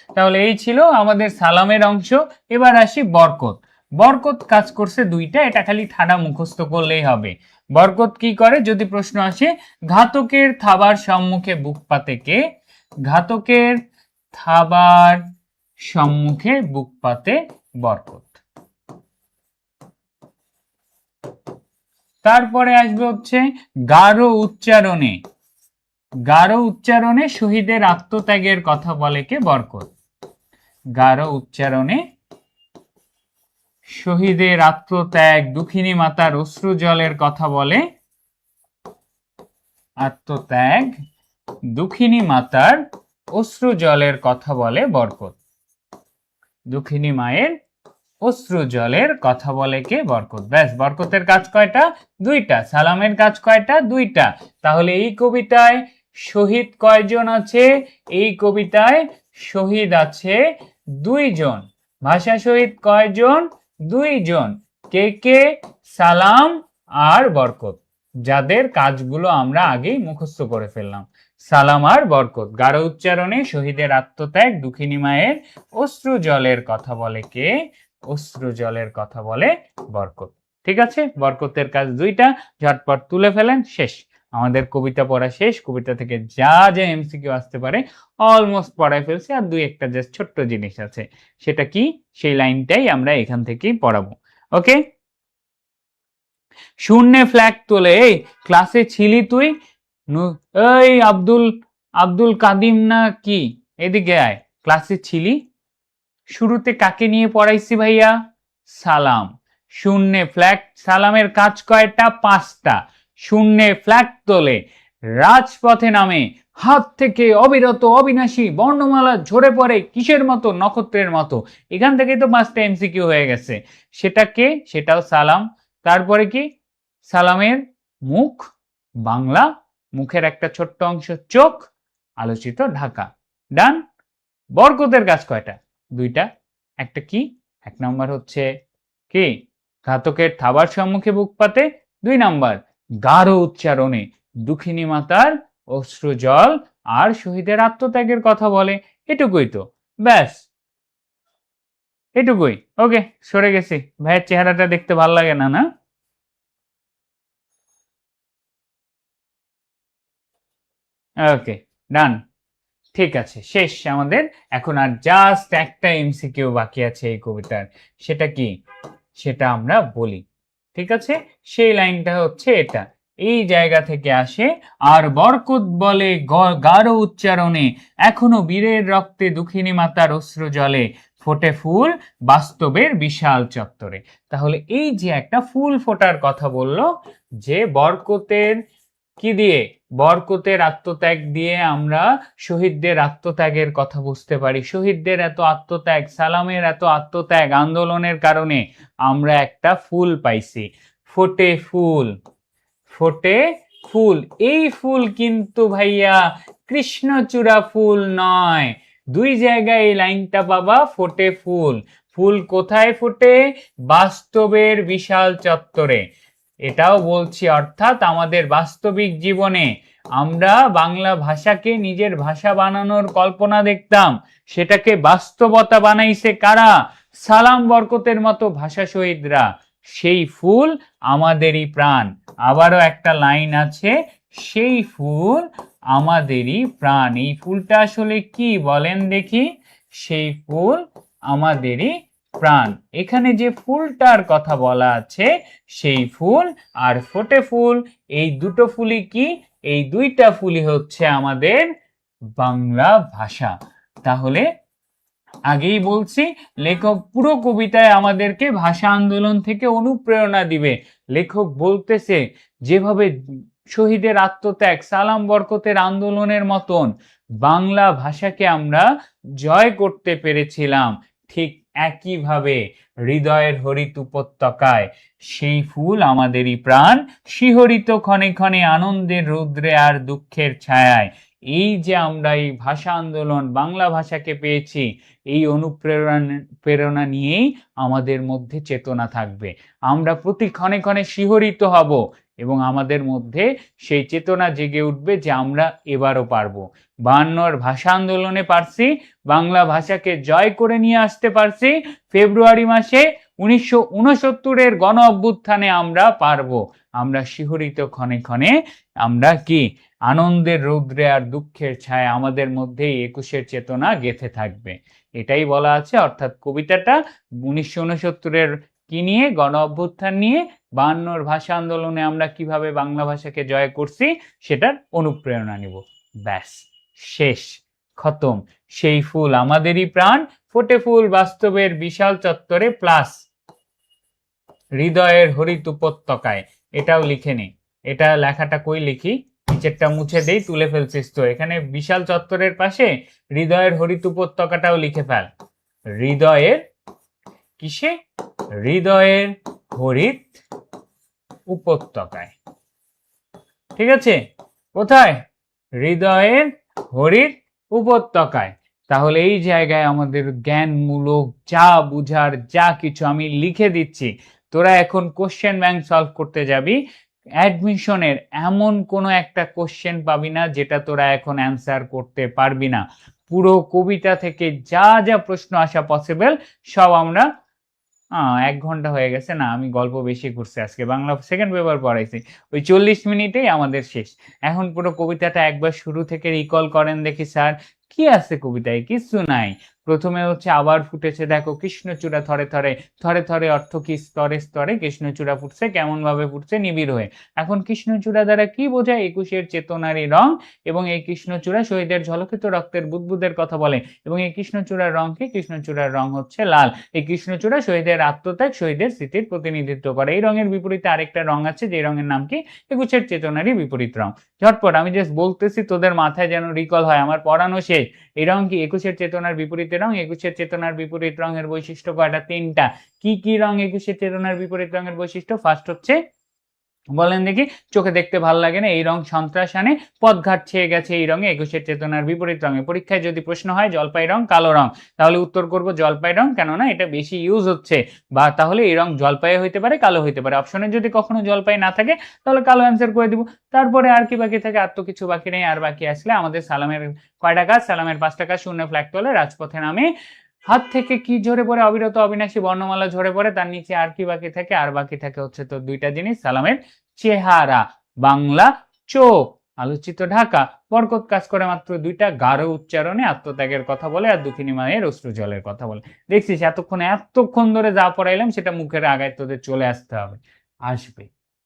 তাহলে এই ছিল আমাদের সালামের অংশ। এবার আসি বরকত। বরকত কাজ করছে দুইটা, এটা খালি ঠাডা মুখস্থ করলেই হবে। বরকত কি করে যদি প্রশ্ন আসে? ঘাতকের থাবার সম্মুখে বুক পাতে কে? ঘাতকের থাবার সম্মুখে বুক পাতে বরকত। তারপরে আসবে হচ্ছে গাঢ় উচ্চারণে, গাঢ় উচ্চারণে শহীদের আত্মত্যাগের কথা বলে কে? বরকত। গাঢ় উচ্চারণে শহীদের আত্মত্যাগ, দুঃখিনী মাতার অশ্রু জলের কথা বলে, আত্মত্যাগ দুঃখিনী মাতার অশ্রু জলের কথা বলে বরকত। দুঃখিনী মায়ের অশ্রু জলের কথা বলে কে? বরকত। ব্যাস, বরকতের কাজ কয়টা? দুইটা। সালামের কাজ কয়টা? দুইটা। তাহলে এই কবিতায় শহীদ কয়জন আছে? এই কবিতায় শহীদ আছে দুইজন। ভাষা শহীদ কয়জন? দুইজন। কে কে? সালাম আর বরকত, যাদের কাজগুলো আমরা আগেই মুখস্থ করে ফেললাম। সালাম আর বরকত। গাঢ় উচ্চারণে শহীদের আত্মত্যাগ, দুঃখিনী মায়ের অশ্রু জলের কথা বলে কে? অশ্রু জলের কথা বলে বরকত। ঠিক আছে, বরকতের কাজ দুইটা, ঝটপট তুলে ফেলেন, শেষ। আমাদের কবিতা পড়া শেষ। কবিতা থেকে যা যা এমসিকিউ আসতে পারে অলমোস্ট পড়ায় ফেলছি, আর দুই একটা জাস্ট ছোট্ট জিনিস আছে। সেটা কি? সেই লাইনটাই আমরা এখান থেকেই পড়াবো। ওকে, শূন্যে ফ্ল্যাগ তোলে। এই ক্লাসে ছিলি তুই? এই আব্দুল আব্দুল কাদিম না কি, এদিকে আয়। ক্লাসে ছিলি? শুরুতে কাকে নিয়ে পড়াইছি ভাইয়া? সালাম। শূন্যে ফ্ল্যাগ, সালামের কাজ কয়টা? পাঁচটা। শূন্যে ফ্ল্যাগ তোলে, রাজপথে নামে, হাত থেকে অবিরত অবিনাশী বর্ণমালা ঝরে পড়ে কিসের মতো? নক্ষত্রের মতো। এখান থেকে তো পাঁচটা এমসিকিউ হয়ে গেছে। সেটা কে? সেটাও সালাম। তারপরে কি? সালামের মুখ, বাংলা, মুখের একটা ছোট্ট অংশ চোখ, আলোচিত ঢাকা। ডান। বরকতের কাজ কয়টা? দুইটা। একটা কি? এক নাম্বার হচ্ছে কি? ঘাতকের থাবার সম্মুখে বুক পাতে। দুই নাম্বার গাঢ় উচ্চারণে দুঃখিনী মাতার অশ্রু জল আর শহীদের আত্মত্যাগের কথা বলে। এটুকুই তো, ব্যাস এটুকুই। ওকে, সরে গেছি। ভাইয়ের চেহারাটা দেখতে ভালো লাগে না? না, ওকে, ডান। ঠিক আছে, শেষ আমাদের। এখন আর জাস্ট একটা এমসিকিউ বাকি আছে এই কবিতার। সেটা কি? সেটা আমরা বলি। ঠিক আছে, সেই লাইনটা হচ্ছে এটা। এই জায়গা থেকে আসে, আর বরকত বলে গাঢ় উচ্চারণে, এখনো বীরের রক্তে দুঃখিনী মাতার অশ্রু জলে, ফোটে ফুল বাস্তবের বিশাল চত্বরে। তাহলে এই যে একটা ফুল ফোটার কথা বললো, যে বরকতের কি দিয়ে? বরকতের আত্মত্যাগ দিয়ে আমরা শহীদদের আত্মত্যাগের কথা বুঝতে পারি। শহীদদের এত আত্মত্যাগ, সালামের এত আত্মত্যাগ, আন্দোলনের কারণে আমরা একটা ফুল পাইছি। ফোটে ফুল, ফোটে ফুল। এই ফুল কিন্তু ভাইয়া কৃষ্ণচূড়া ফুল নয়। দুই জায়গায় এই লাইনটা পাবা, ফোটে ফুল। ফুল কোথায় ফোটে? বাস্তবের বিশাল চত্বরে। এটাও বলছি, অর্থাৎ আমাদের বাস্তবিক জীবনে আমরা বাংলা ভাষাকে নিজের ভাষা বানানোর কল্পনা দেখতাম, সেটাকে বাস্তবতা বানাইছে কারা? সালাম বরকতের মতো ভাষা শহীদরা। সেই ফুল আমাদেরই প্রাণ। আবারও একটা লাইন আছে, সেই ফুল আমাদেরই প্রাণ। এই ফুলটা আসলে কি বলেন দেখি? সেই ফুল আমাদেরই প্রাণ। এখানে যে ফুলটার কথা বলা আছে, সেই ফুল আর ফোটে ফুল, এই দুটো ফুলই কি? এই দুইটা ফুলই হচ্ছে আমাদের বাংলা ভাষা। তাহলে আগেই বলছি, লেখক পুরো কবিতায় আমাদেরকে ভাষা আন্দোলন থেকে অনুপ্রেরণা দিবে। লেখক বলতেছে, যেভাবে শহীদের আত্মত্যাগ, সালাম বরকতের আন্দোলনের মতন বাংলা ভাষাকে আমরা জয় করতে পেরেছিলাম, ঠিক একইভাবে হৃদয়ের হরিত উপত্যকায় সেই ফুল আমাদেরই প্রাণ, শিহরিত ক্ষণে ক্ষণে আনন্দের রৌদ্রে আর দুঃখের ছায়ায়। এই যে আমরা এই ভাষা আন্দোলন, বাংলা ভাষাকে পেয়েছি, এই অনুপ্রেরণা নিয়েই আমাদের মধ্যে চেতনা থাকবে। আমরা প্রতি ক্ষণে ক্ষণে শিহরিত হব, এবং আমাদের মধ্যে সেই চেতনা জেগে উঠবে যে আমরা এবারও পারবো। 52 ভাষা আন্দোলনে পারছি, বাংলা ভাষাকে জয় করে নিয়ে আসতে পারছি। ফেব্রুয়ারি মাসে 1969 গণ অভ্যুত্থানে আমরা পারবো। আমরা শিহরিত ক্ষণে ক্ষণে, আমরা কি? আনন্দের রৌদ্রে আর দুঃখের ছায়া আমাদের মধ্যে 21-এর চেতনা গেঁথে থাকবে। এটাই বলা আছে। অর্থাৎ কবিতাটা 1969 কি নিয়ে? গণ অভ্যুত্থান নিয়ে। 52 ভাষা আন্দোলনে আমরা কিভাবে বাংলা ভাষাকে জয় করছি সেটার অনুপ্রেরণা নিব। ব্যাস, শেষ, খতম। সেই ফুল আমাদেরই প্রাণ, ফোটে ফুল বাস্তবের বিশাল চত্বরে, প্লাস হৃদয়ের হরিত উপত্যকায়। এটাও লিখে নি। এটা লেখাটা কই লিখি? নিচেরটা মুছে দেই, তুলে ফেলছিস তো। এখানে বিশাল চত্বরের পাশে হৃদয়ের হরিত উপত্যকাটাও লিখে ফেল। হৃদয়ের কিসে? হৃদয়ের হরিৎ উপত্যকায়। ঠিক আছে, কোথায়? হৃদয়ের হরিৎ উপত্যকায়। তাহলে এই জায়গায় আমাদের জ্ঞানমূলক যা বুঝার যা কিছু আমি লিখে দিচ্ছি, তোরা এখন কোশ্চেন ব্যাংক সলভ করতে যাবি। অ্যাডমিশনের এমন কোনো একটা কোশ্চেন পাবি না যেটা তোরা এখন অ্যান্সার করতে পারবি না। পুরো কবিতা থেকে যা যা প্রশ্ন আসা পসিবল সব আমরা 1 ঘন্টা হয়ে গেছে না, আমি গল্প বেশি করছি আজকে, বাংলা সেকেন্ড পেপার পড়াইছি, ওই 40 মিনিটেই আমাদের শেষ। এখন পুরো কবিতাটা একবার শুরু থেকে রিকল করেন দেখি স্যার, কি আছে কবিতায়? কিছু নাই। প্রথমে হচ্ছে আবার ফুটেছে দেখো কৃষ্ণচূড়া থরে থরে, থরে থরে অর্থ কি? স্তরে স্তরে কৃষ্ণচূড়া ফুটছে, কেমন ভাবে ফুটছে? নিবিড় হয়ে। এখন কৃষ্ণচূড়া দ্বারা কি বোঝায়? 21-এর চেতনারই রং, এবং এই কৃষ্ণচূড়া শহীদের ঝলকিত রক্তের বুদবুদের কথা বলে, এবং এই কৃষ্ণচূড়ার রং কি? কৃষ্ণচূড়ার রং হচ্ছে লাল। এই কৃষ্ণচূড়া শহীদের আত্মত্যাগ, শহীদের স্মৃতির প্রতিনিধিত্ব করে। এই রঙের বিপরীতে আরেকটা রং আছে, যে রঙের নাম কি? 21-এর চেতনারই বিপরীত রং। ঝটপট আমি জাস্ট বলতেছি, তোদের মাথায় যেন রিকল হয়, আমার পড়ানো শেষ। এই রং কি? 21-এর চেতনার বিপরীতে রং। 21-এর চেতনার বিপরীত রঙের বৈশিষ্ট্য কয়টা? 3টা। কি কি রং 21-এর চেতনার বিপরীত রঙের বৈশিষ্ট্য? ফার্স্ট হচ্ছে, বলেন দেখি, চোখে দেখতে ভালো লাগে না, এই রং সন্ত্রাস আনে, পথঘাট ছেয়ে গেছে এই রঙে, 21-এর চেতনার বিপরীত রঙে। পরীক্ষায় যদি প্রশ্ন হয় জলপাই রং, কালো রং, তাহলে উত্তর করব জলপাই রং, কেননা এটা বেশি ইউজ হচ্ছে, বা তাহলে এই রং জলপাই হইতে পারে, কালো হইতে পারে। অপশনে যদি কখনো জলপাই না থাকে তাহলে কালো অ্যান্সার করে দিব। তারপরে আর কি বাকি থাকে? আর তো কিছু বাকি নেই। আর বাকি আসলে আমাদের সালামের কয়টা কাজ? সালামের 5টা কাজ। শূন্য ফ্ল্যাগ তোলে, রাজপথে নামে, হাত থেকে কি ঝরে পড়ে? অবিরত অবিনাশী বর্ণমালা ঝরে পড়ে। তার নিচে আর কি বাকি থাকে? আর বাকি থাকে হচ্ছে তো 2টা জিনিস, সালামের চেহারা, বাংলা চোখ, আলোচিত ঢাকা। বরকত কাজ করে মাত্র 2টা, গাঢ় উচ্চারণে আত্মত্যাগের কথা বলে, আর দুঃখিনী মায়ের অশ্রু জলের কথা বলে। দেখছিস এতক্ষণ ধরে যা পড়াইলাম সেটা মুখের আগায় তোদের চলে আসতে হবে। আসবে,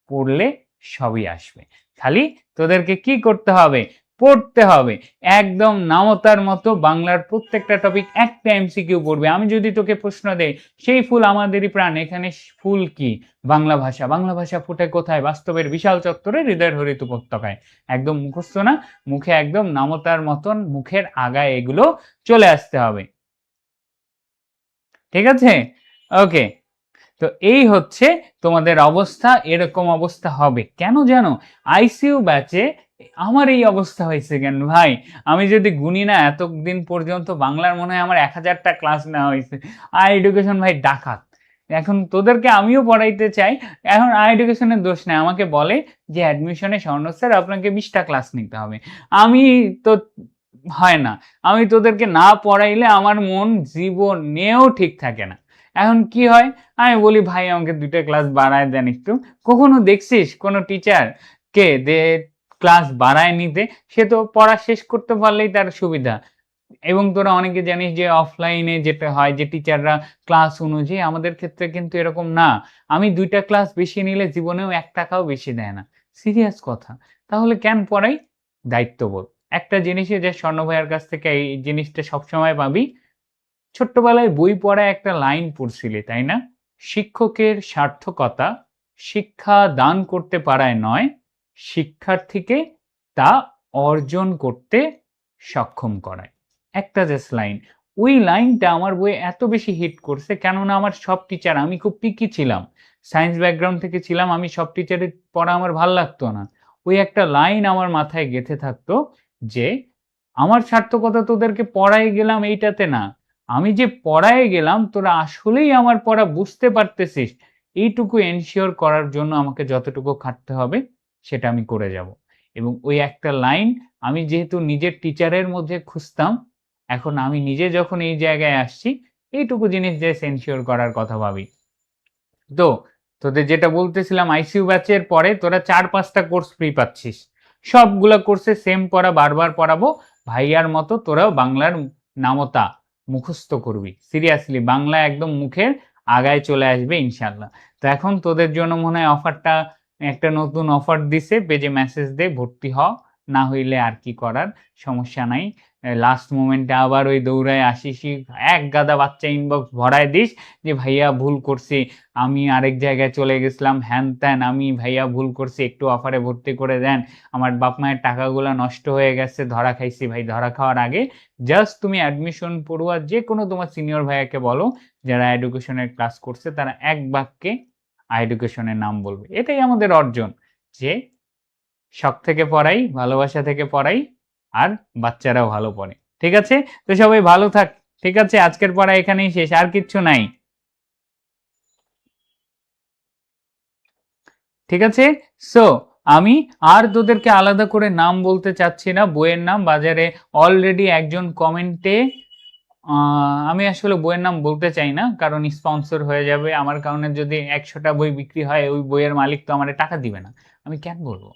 পড়লে সবই আসবে। খালি তোদেরকে কি করতে হবে? পড়তে হবে। একদম নামতার মতো বাংলার প্রত্যেকটা টপিক একটা এমসিকিউ পড়বে। আমি যদি তোকে প্রশ্ন দেই, সেই ফুল আমাদেরই প্রাণ, এখানে ফুল কি? বাংলা ভাষা। বাংলা ভাষা ফুটে কোথায়? বাস্তবের বিশাল চত্বরে, হৃদয়ের হরিত উপত্যকায়। একদম মুখস্থ না, মুখে একদম নামতার মতন মুখের আগায় এগুলো চলে আসতে হবে। ঠিক আছে, ওকে। তো এই হচ্ছে তোমাদের অবস্থা, এরকম অবস্থা হবে কেন জানো? আইসিইউ ব্যাচে আমার এই অবস্থা হয়েছে কেন ভাই? আমি যদি গুনি না, এতদিন পর্যন্ত বাংলার মনে হয় আমার 1000টা ক্লাস নেওয়া হয়েছে। আই এডুকেশন ভাই ডাকাত। এখন তোদেরকে আমিও পড়াইতে চাই, এখন আই এডুকেশনের দোষ নেই। আমাকে বলে যে অ্যাডমিশনে স্বর্ণ স্যার আপনাকে 20টা ক্লাস নিতে হবে। আমি তো হয় না, আমি তোদেরকে না পড়াইলে আমার মন জীবনেও ঠিক থাকে না। এখন কি হয়? আমি বলি ভাই আমাকে 2টা ক্লাস বাড়ায় দেন একটু। কখনো দেখছিস কোনো টিচার কে দে ক্লাস বাড়ায় নিতে? সে তো পড়া শেষ করতে পারলেই তার সুবিধা। এবং তোরা অনেকে জানিস যে অফলাইনে যেটা হয় যে টিচাররা ক্লাস অনুযায়ী, আমাদের ক্ষেত্রে কিন্তু এরকম না। আমি 2টা ক্লাস বেশি নিলে জীবনেও 1 টাকাও বেশি দেয় না। সিরিয়াস কথা। তাহলে কেন পড়াই? দায়িত্ববোধ। একটা জিনিসে যে স্বর্ণ ভাইয়ের কাছ থেকে এই জিনিসটা সবসময় পাবি। ছোট্টবেলায় বই পড়ায় একটা লাইন পড়ছিলি তাই না? শিক্ষকের সার্থকতা শিক্ষা দান করতে পারায় নয়, শিক্ষার্থীকে তা অর্জন করতে সক্ষম করায়। একটা জাস্ট লাইন। ওই লাইনটা আমার বইয়ে এত বেশি হিট করছে, কেননা আমার সব টিচার, আমি খুব পিকি ছিলাম, সায়েন্স ব্যাকগ্রাউন্ড থেকে ছিলাম, আমি সব টিচারের পড়া আমার ভাল লাগতো না। ওই একটা লাইন আমার মাথায় গেঁথে থাকতো যে আমার সার্থকতা তোদেরকে পড়াই গেলাম এইটাতে না, আমি যে পড়ায় গেলাম তোরা আসলেই আমার পড়া বুঝতে পারতেছিস, এইটুকু এনশিওর করার জন্য আমাকে যতটুকু খাটতে হবে সেটা আমি করে যাব। এবং ওই একটা লাইন আমি যেহেতু নিজের টিচারের মধ্যে খুঁজতাম, এখন আমি নিজে যখন এই জায়গায় আসছি, এইটুকু জিনিস যে এনশিওর করার কথা ভাবি। তো তোদের যেটা বলতেছিলাম, আইসিইউ ব্যাচের পরে তোরা 4-5টা কোর্স ফ্রি পাচ্ছিস। সবগুলা কোর্সে সেম পড়া বারবার পড়াবো। ভাইয়ার মতো তোরাও বাংলার নামতা মুখস্থ করবি। সিরিয়াসলি বাংলা একদম মুখের আগায় চলে আসবে ইনশাল্লাহ। তো এখন তোদের জন্য মনে হয় অফারটা, একটা নতুন অফার দিছে, পেজে মেসেজ দে, ভর্তি হ। না হইলে আর কি করার, সমস্যা নাই। লাস্ট মোমেন্টে আবার ওই দৌড়ায় আসিস, এক গাদা বাচ্চা ইনবক্স ভরায় দিস যে ভাইয়া ভুল করছি, আমি আরেক জায়গায় চলে গেছিলাম, হ্যান ত্যান, আমি ভাইয়া ভুল করছি, একটু অফারে ভর্তি করে দেন, আমার বাপ মায়ের টাকাগুলো নষ্ট হয়ে গেছে, ধরা খাইছি। ভাই ধরা খাওয়ার আগে জাস্ট তুমি অ্যাডমিশন পড়ুয়া যে কোনো তোমার সিনিয়র ভাইয়াকে বলো যারা এডুকেশনের ক্লাস করছে, তারা এক বাক্যে এডুকেশনের নাম বলবে। এটাই আমাদের অর্জন, যে শখ থেকে পড়াই, ভালোবাসা থেকে পড়াই, আর বাচ্চারাও ভালো পড়ে। ঠিক আছে, তো সবাই ভালো থাক। ঠিক আছে, আজকের পড়া এখানেই শেষ, আর কিচ্ছু নাই। ঠিক আছে, সো আমি আর তোদেরকে আলাদা করে নাম বলতে চাচ্ছি না, বইয়ের নাম। বাজারে অলরেডি একজন কমেন্টে, আমি আসলে বইয়ের নাম বলতে চাই না, কারণ স্পন্সর হয়ে যাবে আমার কারণে। যদি 100টা বই বিক্রি হয়, ওই বইয়ের মালিক তো আমার টাকা দিবে না, আমি কেন বলবো।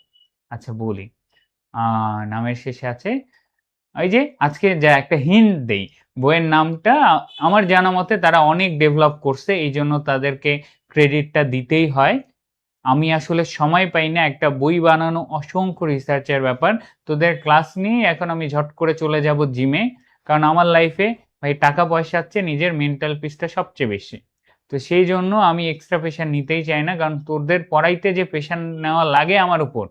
আচ্ছা বলি, নামের শেষে আছে ওই যে, আজকে যা একটা হিন্ট দেই, বইয়ের নামটা আমার জানা মতে তারা অনেক ডেভেলপ করছে, এই জন্য তাদেরকে ক্রেডিটটা দিতেই হয়। আমি আসলে সময় পাই না, একটা বই বানানো অসংখ্য রিসার্চের ব্যাপার। তোদের ক্লাস নিয়ে এখন আমি ঝট করে চলে যাব জিমে, কারণ আমার লাইফে ভাই টাকা পয়সা হচ্ছে নিজের মেন্টাল পিসটা সবচেয়ে বেশি। তো সেই জন্য আমি এক্সট্রা প্রেশার নিতেই চাই না, কারণ তোদের পড়াইতে যে প্রেশার নেওয়া লাগে আমার উপর,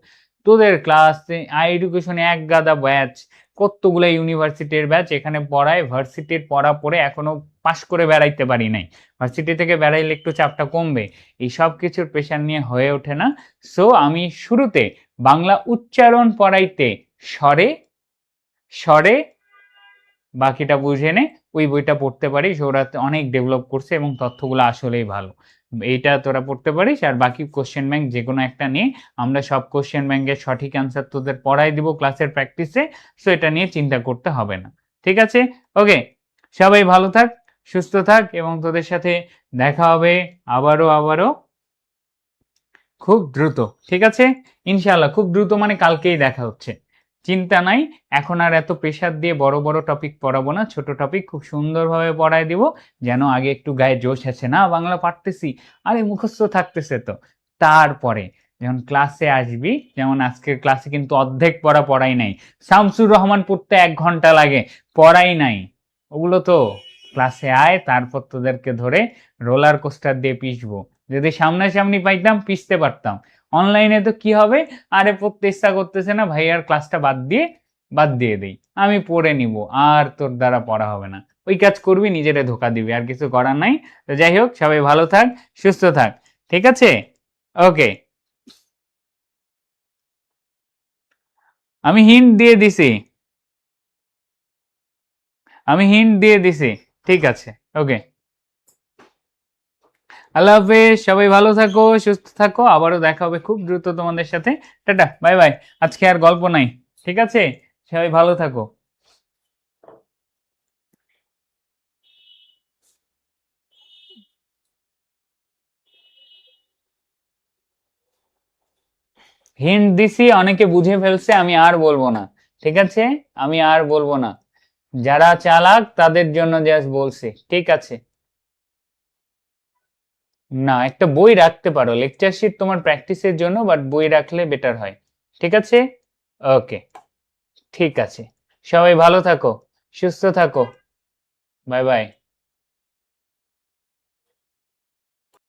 তোদের ক্লাস আই এডুকেশনে এক গাদা ব্যাচ, কতগুলো ইউনিভার্সিটির ব্যাচ এখানে পড়ায়, ভার্সিটির পড়া পড়ে এখনো পাশ করে বেড়াইতে পারি নাই। ভার্সিটি থেকে বেড়াইলে একটু চাপটা কমবে, এই সব কিছুর প্রেশার নিয়ে হয়ে ওঠে না। সো আমি শুরুতে বাংলা উচ্চারণ পড়াইতে স্বরে স্বরে, বাকিটা বুঝে নে, ওই বইটা পড়তে পারিস, ওরা অনেক ডেভেলপ করছে এবং তথ্যগুলো আসলেই ভালো। এইটা তোরা পড়তে পারিস, আর বাকি কোশ্চেন ব্যাংক যে কোনো একটা নিয়ে, আমরা সব কোশ্চেন ব্যাংকের সঠিক অ্যান্সার তোদের পড়াই দিব ক্লাসের প্র্যাকটিসে। সো এটা নিয়ে চিন্তা করতে হবে না। ঠিক আছে, ওকে, সবাই ভালো থাক, সুস্থ থাক, এবং তোদের সাথে দেখা হবে আবারও খুব দ্রুত। ঠিক আছে, ইনশাআল্লাহ খুব দ্রুত, মানে কালকেই দেখা হচ্ছে। চিন্তা নাই, এখন আর এত প্রেশার দিয়ে বড় বড় টপিক পড়াবো না, ছোট টপিক খুব সুন্দরভাবে পড়ায় দিব, যেন আগে একটু গায়ে জোশ আছে, না বাংলা পারতেছি, আরে মুখস্থ থাকতেছে তো। তারপরে যখন ক্লাসে আসবি, যেমন আজকের ক্লাসে কিন্তু অর্ধেক পড়া পড়াই নাই, শামসুর রহমান পড়তে 1 ঘন্টা লাগে, পড়াই নাই ওগুলো তো। ক্লাসে আয়, তারপর তোদেরকে ধরে রোলার কোস্টার দিয়ে পিষবো। যদি সামনাসামনি পাইতাম পিষতে পারতাম, অনলাইনে তো কি হবে, আরে পড়তে ইচ্ছা করতেছে না ভাই, আর ক্লাসটা বাদ দিয়ে দেই, আমি পড়ে নিব, আর তোর দ্বারা পড়া হবে না। ওই কাজ করবি, নিজেরে ধোকা দিবি, আর কিছু করার নাই। তো যাই হোক, সবাই ভালো থাক, সুস্থ থাক। ঠিক আছে, ওকে, আমি হিন্ট দিয়ে দিছি। ঠিক আছে, ওকে, আল্লাহ হাফেজ, সবাই ভালো থাকো, সুস্থ থাকো, আবারও দেখা হবে খুব দ্রুত তোমাদের সাথে। টাটা, বাই বাই, আজকে আর গল্প নাই। ঠিক আছে, সবাই ভালো থাকো। হিন্ট দিছি, অনেকে বুঝে ফেলছে, আমি আর বলবো না। ঠিক আছে, আমি আর বলবো না, যারা চালাক তাদের জন্য জাস্ট বলছি। ঠিক আছে, না একটা বই রাখতে পারো, লেকচার শিট তোমার প্র্যাকটিসের জন্য, বাট বই রাখলে বেটার হয়। ঠিক আছে, ওকে, ঠিক আছে, সবাই ভালো থাকো, সুস্থ থাকো, বাই বাই।